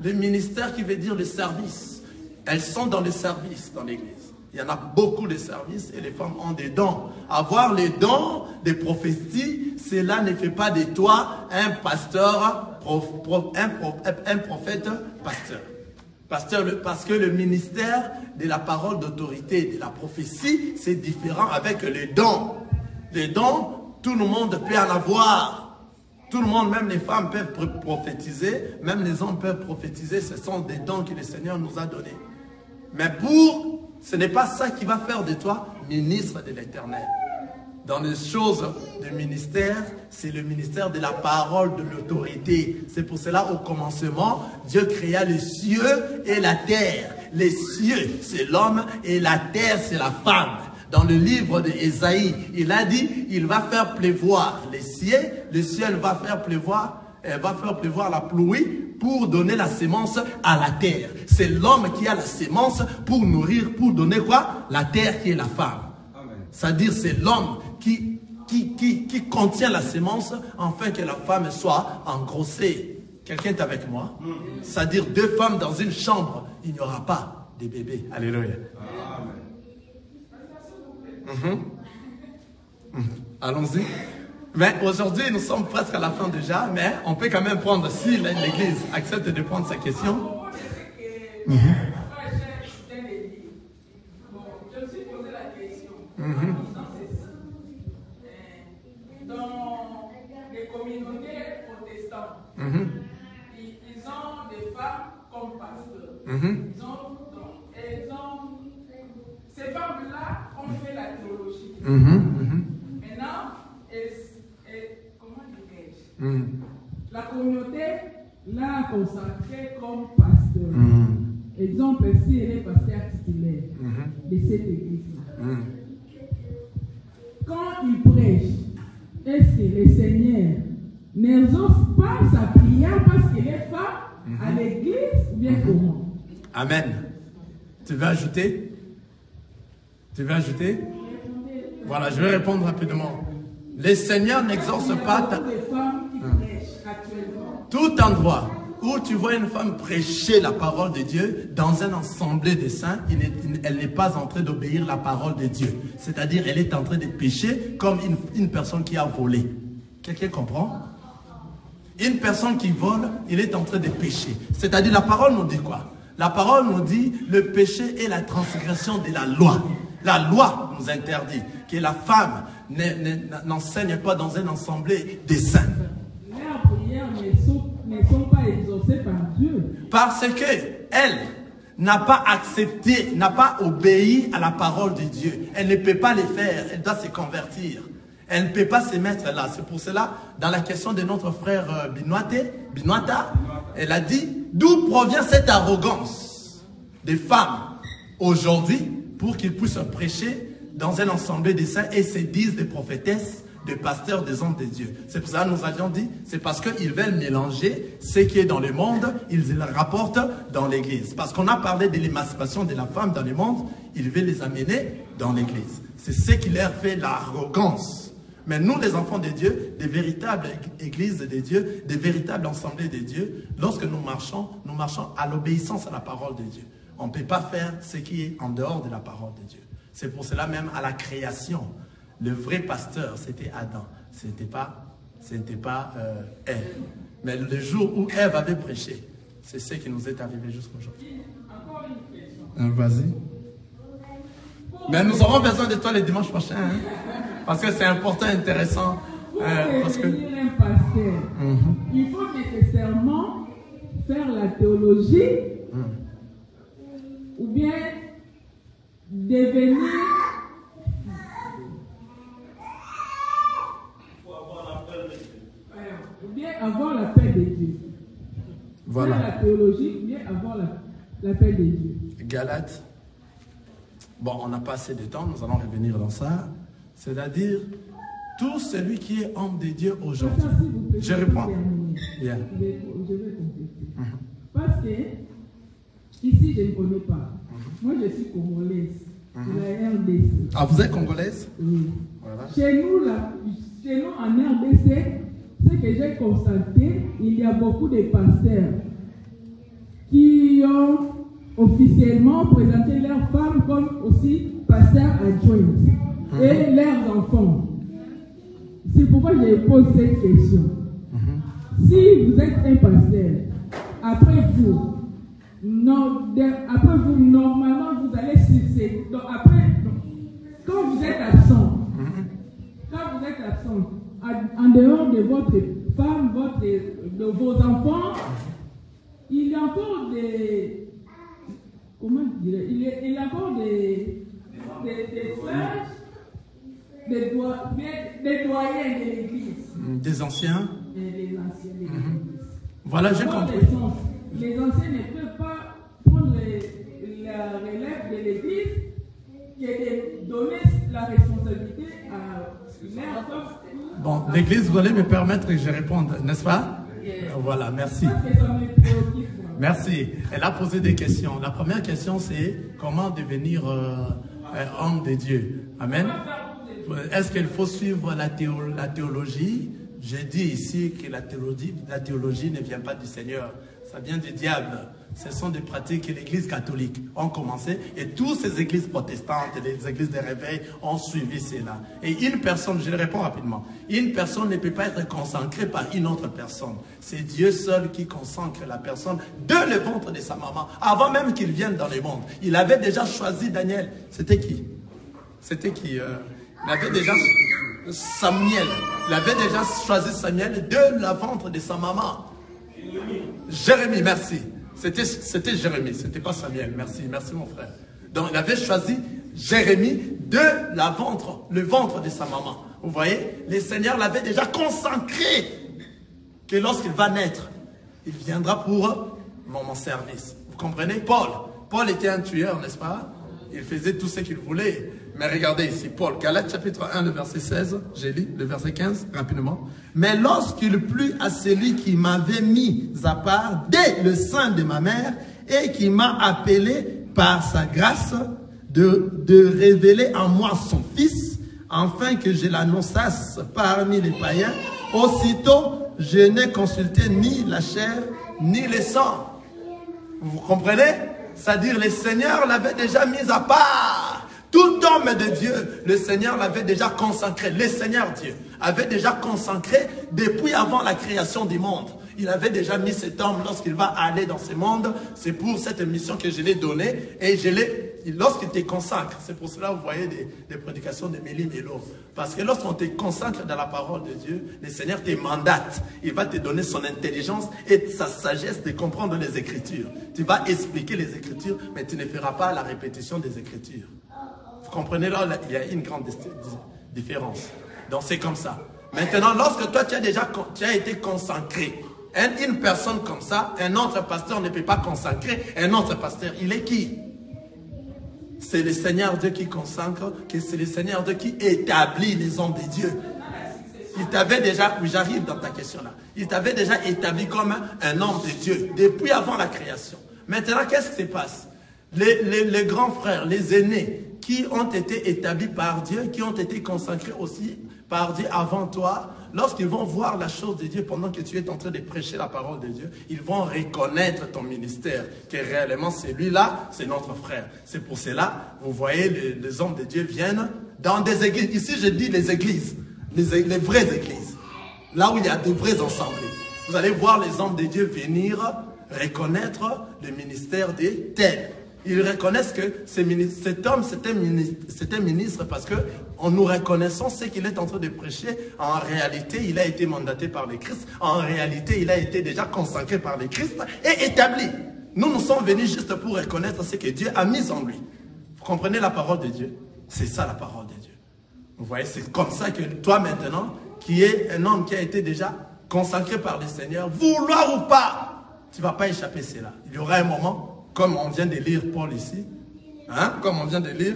Le ministère qui veut dire le service. Elles sont dans le service dans l'église. Il y en a beaucoup de services et les femmes ont des dons. Avoir les dons des prophéties, cela ne fait pas de toi un pasteur, un prophète pasteur. Parce que le ministère de la parole d'autorité, de la prophétie, c'est différent avec les dons. Les dons, tout le monde peut en avoir. Tout le monde, même les femmes peuvent prophétiser, même les hommes peuvent prophétiser. Ce sont des dons que le Seigneur nous a donnés. Mais ce n'est pas ça qui va faire de toi ministre de l'Éternel. Dans les choses du ministère, c'est le ministère de la parole de l'autorité. C'est pour cela, au commencement, Dieu créa les cieux et la terre. Les cieux, c'est l'homme, et la terre, c'est la femme. Dans le livre d'Ésaïe, il a dit, il va faire pleuvoir les cieux, le ciel va faire pleuvoir, la pluie pour donner la sémence à la terre. C'est l'homme qui a la sémence pour nourrir, pour donner quoi? La terre qui est la femme. C'est-à-dire c'est l'homme qui contient la sémence afin que la femme soit engrossée. Quelqu'un est avec moi? C'est-à-dire 2 femmes dans une chambre, il n'y aura pas de bébés. Alléluia. Allons-y. Mais aujourd'hui, nous sommes presque à la fin déjà, mais on peut quand même prendre, si l'Église accepte de prendre sa question. Je me suis posé la question. Dans les communautés protestantes, ils ont des femmes comme pasteurs. Ces femmes-là ont fait la théologie. Maintenant, comment dirais-je? La communauté l'a consacré comme pasteur. Exemple, si elle est pasteur titulaire de cette église-là. Quand il prêche, est-ce que le Seigneur n'exauce pas sa prière parce qu'elle est femme à l'église ou bien comment? Amen. Tu veux ajouter? Voilà, je vais répondre rapidement. Le Seigneur n'exauce pas tout endroit où tu vois une femme prêcher la parole de Dieu dans un assemblée de saints, elle n'est pas en train d'obéir la parole de Dieu. C'est-à-dire, elle est en train de pécher comme une personne qui a volé. Quelqu'un comprend? Une personne qui vole, il est en train de pécher. C'est-à-dire, la parole nous dit quoi? La parole nous dit, le péché est la transgression de la loi. La loi nous interdit que la femme n'enseigne pas dans une assemblée des saints. Leurs prières ne sont pas exaucées par Dieu. Parce qu'elle n'a pas accepté, n'a pas obéi à la parole de Dieu. Elle ne peut pas le faire, elle doit se convertir. Elle ne peut pas se mettre là. C'est pour cela, dans la question de notre frère Binoata, elle a dit, d'où provient cette arrogance des femmes aujourd'hui pour qu'ils puissent prêcher dans un assemblée des saints et se disent des prophétesses, des pasteurs, des hommes de Dieu. C'est pour ça que nous avions dit, c'est parce qu'ils veulent mélanger ce qui est dans le monde, ils le rapportent dans l'église. Parce qu'on a parlé de l'émancipation de la femme dans le monde, ils veulent les amener dans l'église. C'est ce qui leur fait l'arrogance. Mais nous, les enfants de Dieu, des véritables églises de Dieu, des véritables assemblées de Dieu, lorsque nous marchons à l'obéissance à la parole de Dieu. On ne peut pas faire ce qui est en dehors de la parole de Dieu. C'est pour cela même à la création, le vrai pasteur, c'était Adam. Ce n'était pas Ève. Mais le jour où Ève avait prêché, c'est ce qui nous est arrivé jusqu'aujourd'hui. Encore une question. Vas-y. Mais nous aurons besoin de toi le dimanche prochain. Hein? Parce que c'est important, intéressant. Pour devenir un pasteur, il faut nécessairement faire la théologie ou bien devenir... Ou bien avoir la paix de Dieu. Voilà. Faire la théologie ou bien avoir la paix de Dieu. Galates. Bon, on n'a pas assez de temps, nous allons revenir dans ça. C'est-à-dire, tout celui qui est homme de Dieu aujourd'hui. Je réponds. Yeah. Je vais parce que ici, je ne connais pas. Moi, je suis congolaise. La RDC. Ah, vous êtes congolaise? Oui. Voilà. Chez nous, en RDC, ce que j'ai constaté, il y a beaucoup de pasteurs qui ont officiellement présenté leurs femmes comme aussi pasteurs adjoints et leurs enfants. C'est pourquoi je pose cette question. Si vous êtes un pasteur, après vous, normalement, vous allez succéder. Donc, quand vous êtes absent, en dehors de votre femme, de vos enfants, il y a encore des. Comment dire? Il y a encore des sages, des doyens de l'église. Des anciens? Les anciens de l'église. Voilà, j'ai compris. Les anciens ne peuvent pas prendre la relève de l'église et de donner la responsabilité à leur femme. Bon, l'église, vous allez me permettre que je réponde, n'est-ce pas? Voilà, merci. Merci. Elle a posé des questions. La première question, c'est comment devenir homme de Dieu. Amen. Est-ce qu'il faut suivre la théologie? J'ai dit ici que la théologie ne vient pas du Seigneur. Ça vient du diable. Ce sont des pratiques que l'Église catholique ont commencé et toutes ces églises protestantes, les églises de réveil ont suivi cela. Et une personne, je le réponds rapidement, une personne ne peut pas être consacrée par une autre personne. C'est Dieu seul qui consacre la personne de le ventre de sa maman, avant même qu'il vienne dans le monde. Il avait déjà choisi Daniel. C'était qui? C'était qui? Il avait déjà Samuel. Il avait déjà choisi Samuel de la ventre de sa maman. Jérémie, merci. C'était Jérémie, c'était pas Samuel. Merci mon frère. Donc il avait choisi Jérémie de le ventre de sa maman. Vous voyez, le Seigneur l'avait déjà consacré que lorsqu'il va naître, il viendra pour mon service. Vous comprenez? Paul était un tueur, n'est-ce pas? Il faisait tout ce qu'il voulait. Mais regardez ici, Paul, Galates chapitre 1, le verset 16, j'ai lu le verset 15, rapidement. Mais lorsqu'il plut à celui qui m'avait mis à part dès le sein de ma mère et qui m'a appelé par sa grâce de révéler en moi son fils, afin que je l'annonçasse parmi les païens, aussitôt je n'ai consulté ni la chair ni le sang. Vous comprenez? C'est-à-dire le Seigneur l'avait déjà mis à part. Tout homme de Dieu, le Seigneur l'avait déjà consacré. Le Seigneur Dieu avait déjà consacré depuis avant la création du monde. Il avait déjà mis cet homme lorsqu'il va aller dans ce monde. C'est pour cette mission que je l'ai donnée. Et lorsqu'il te consacre, c'est pour cela que vous voyez des prédications de Mélie Mélo. Parce que lorsqu'on te consacre dans la parole de Dieu, le Seigneur te mandate. Il va te donner son intelligence et sa sagesse de comprendre les Écritures. Tu vas expliquer les Écritures, mais tu ne feras pas la répétition des Écritures. Vous comprenez, là, il y a une grande différence. Donc c'est comme ça. Maintenant, lorsque toi, tu as été consacré, une personne comme ça, un autre pasteur ne peut pas consacrer un autre pasteur. Il est qui? C'est le Seigneur Dieu qui consacre, c'est le Seigneur Dieu qui établit les hommes de Dieu. Il t'avait déjà, oui, j'arrive dans ta question là, il t'avait déjà établi comme un homme de Dieu, depuis avant la création. Maintenant, qu'est-ce qui se passe? Les grands frères, les aînés, qui ont été établis par Dieu, qui ont été consacrés aussi par Dieu avant toi, lorsqu'ils vont voir la chose de Dieu pendant que tu es en train de prêcher la parole de Dieu, ils vont reconnaître ton ministère, que réellement celui-là, c'est notre frère. C'est pour cela, vous voyez, les hommes de Dieu viennent dans des églises. Ici, je dis les églises, les vraies églises, là où il y a de vrais assemblées. Vous allez voir les hommes de Dieu venir reconnaître le ministère des tels. Ils reconnaissent que cet homme, c'était ministre parce que en nous reconnaissant ce qu'il est en train de prêcher, en réalité, il a été mandaté par le Christ. En réalité, il a été déjà consacré par le Christ et établi. Nous sommes venus juste pour reconnaître ce que Dieu a mis en lui. Vous comprenez la parole de Dieu? C'est ça la parole de Dieu. Vous voyez, c'est comme ça que toi maintenant, qui es un homme qui a été déjà consacré par le Seigneur, vouloir ou pas, tu ne vas pas échapper à cela. Il y aura un moment, comme on vient de lire Paul ici, hein, comme on vient de lire,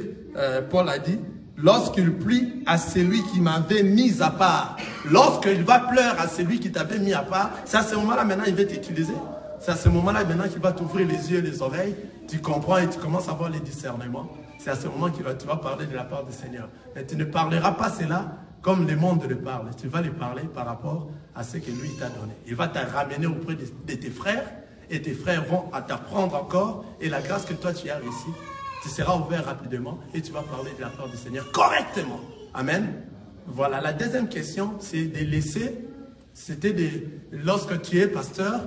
Paul a dit, lorsqu'il plie à celui qui m'avait mis à part, lorsqu'il va pleurer à celui qui t'avait mis à part, c'est à ce moment-là maintenant il va t'utiliser. C'est à ce moment-là maintenant qu'il va t'ouvrir les yeux et les oreilles. Tu comprends et tu commences à avoir les discernements. C'est à ce moment que tu vas parler de la part du Seigneur. Mais tu ne parleras pas cela comme le monde le parle. Tu vas les parler par rapport à ce que lui t'a donné. Il va te ramener auprès de tes frères et tes frères vont t'apprendre encore et la grâce que toi tu as réussi, tu seras ouvert rapidement et tu vas parler de la part du Seigneur correctement. Amen. Voilà, la deuxième question, c'est de laisser, lorsque tu es pasteur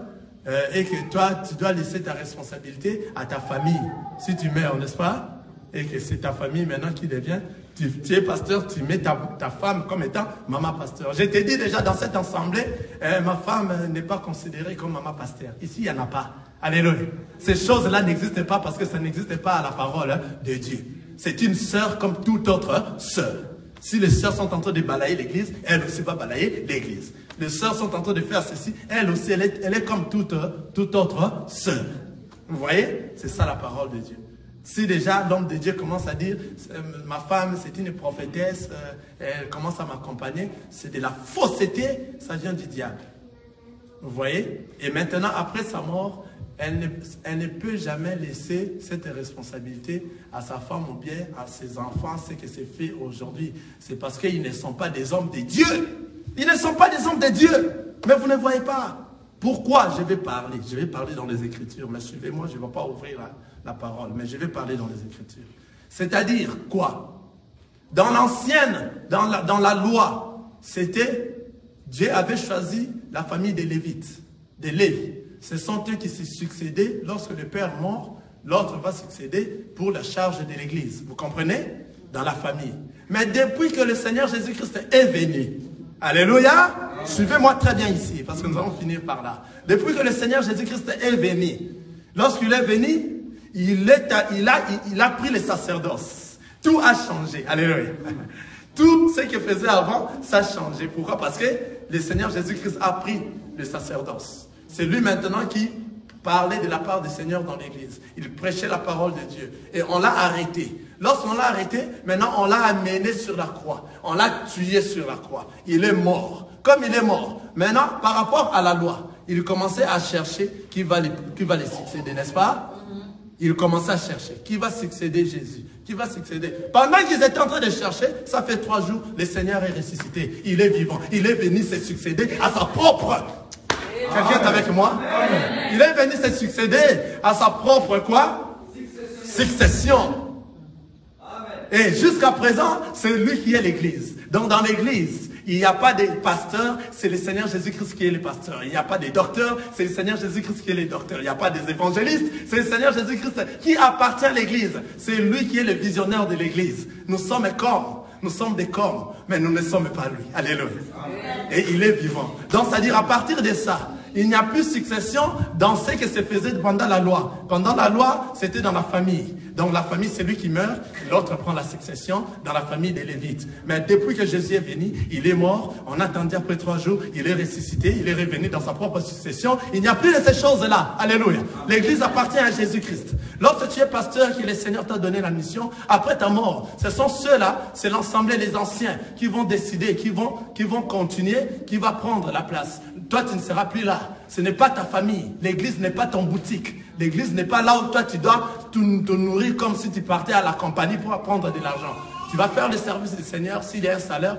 et que toi tu dois laisser ta responsabilité à ta famille. Si tu meurs, n'est-ce pas? Et que c'est ta famille maintenant qui devient, tu es pasteur, tu mets ta femme comme étant maman pasteur. Je t'ai dit déjà dans cette assemblée, ma femme n'est pas considérée comme maman pasteur. Ici, il n'y en a pas. Alléluia. Ces choses-là n'existent pas parce que ça n'existe pas à la parole de Dieu. C'est une sœur comme toute autre sœur. Si les sœurs sont en train de balayer l'église, elle aussi va balayer l'église. Les sœurs sont en train de faire ceci, elle aussi, elle est comme toute autre sœur. Vous voyez? C'est ça la parole de Dieu. Si déjà l'homme de Dieu commence à dire ma femme c'est une prophétesse, elle commence à m'accompagner, c'est de la fausseté, ça vient du diable. Vous voyez? Et maintenant après sa mort, elle ne peut jamais laisser cette responsabilité à sa femme ou bien à ses enfants, ce que c'est fait aujourd'hui. C'est parce qu'ils ne sont pas des hommes de Dieu. Ils ne sont pas des hommes de Dieu. Mais vous ne voyez pas. Pourquoi je vais parler? Je vais parler dans les Écritures. Mais suivez-moi, je ne vais pas ouvrir la parole. Mais je vais parler dans les Écritures. C'est-à-dire quoi? Dans l'ancienne, dans la loi, c'était, Dieu avait choisi la famille des Lévites, des Lévis. Ce sont eux qui se succédaient. Lorsque le père mort, l'autre va succéder pour la charge de l'église. Vous comprenez? Dans la famille. Mais depuis que le Seigneur Jésus-Christ est venu, alléluia, suivez-moi très bien ici, parce que nous allons finir par là. Depuis que le Seigneur Jésus-Christ est venu, lorsqu'il est venu, il a pris le sacerdoce. Tout a changé. Alléluia. Tout ce qu'il faisait avant, ça a changé. Pourquoi? Parce que le Seigneur Jésus-Christ a pris le sacerdoce. C'est lui maintenant qui parlait de la part du Seigneur dans l'église. Il prêchait la parole de Dieu. Et on l'a arrêté. Lorsqu'on l'a arrêté, maintenant on l'a amené sur la croix. On l'a tué sur la croix. Il est mort. Comme il est mort, maintenant, par rapport à la loi, il commençait à chercher qui va les succéder, n'est-ce pas? Il commençait à chercher qui va succéder Jésus. Qui va succéder. Pendant qu'ils étaient en train de chercher, ça fait 3 jours, le Seigneur est ressuscité. Il est vivant. Il est venu se succéder à sa propre. Quelqu'un est avec moi? Il est venu se succéder à sa propre quoi? Succession. Et jusqu'à présent, c'est lui qui est l'église. Donc dans l'église, il n'y a pas de pasteur, c'est le Seigneur Jésus-Christ qui est le pasteur. Il n'y a pas de docteur, c'est le Seigneur Jésus-Christ qui est le docteur. Il n'y a pas des évangélistes, c'est le Seigneur Jésus-Christ qui appartient à l'église. C'est lui qui est le visionnaire de l'église. Nous sommes corps, nous sommes des corps, mais nous ne sommes pas lui. Alléluia. Et il est vivant. Donc, c'est-à-dire, à partir de ça, il n'y a plus succession dans ce que se faisait pendant la loi. Pendant la loi, c'était dans la famille. Donc la famille, c'est lui qui meurt, l'autre prend la succession dans la famille des Lévites. Mais depuis que Jésus est venu, il est mort, on attendait après 3 jours, il est ressuscité, il est revenu dans sa propre succession. Il n'y a plus de ces choses-là. Alléluia. L'église appartient à Jésus-Christ. Lorsque tu es pasteur, que le Seigneur t'a donné la mission, après ta mort, ce sont ceux-là, c'est l'ensemble des anciens qui vont décider, qui vont continuer, qui va prendre la place. Toi, tu ne seras plus là. Ce n'est pas ta famille. L'église n'est pas ton boutique. L'église n'est pas là où toi, tu dois te nourrir comme si tu partais à la compagnie pour prendre de l'argent. Tu vas faire le service du Seigneur. S'il y a un salaire,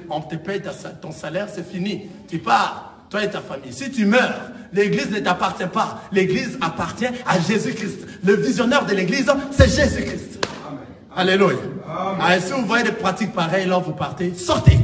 on te paye ton salaire, c'est fini. Tu pars, toi et ta famille. Si tu meurs, l'église ne t'appartient pas. L'église appartient à Jésus-Christ. Le visionnaire de l'église, c'est Jésus-Christ. Alléluia. Alors, si vous voyez des pratiques pareilles, là, vous partez, sortez.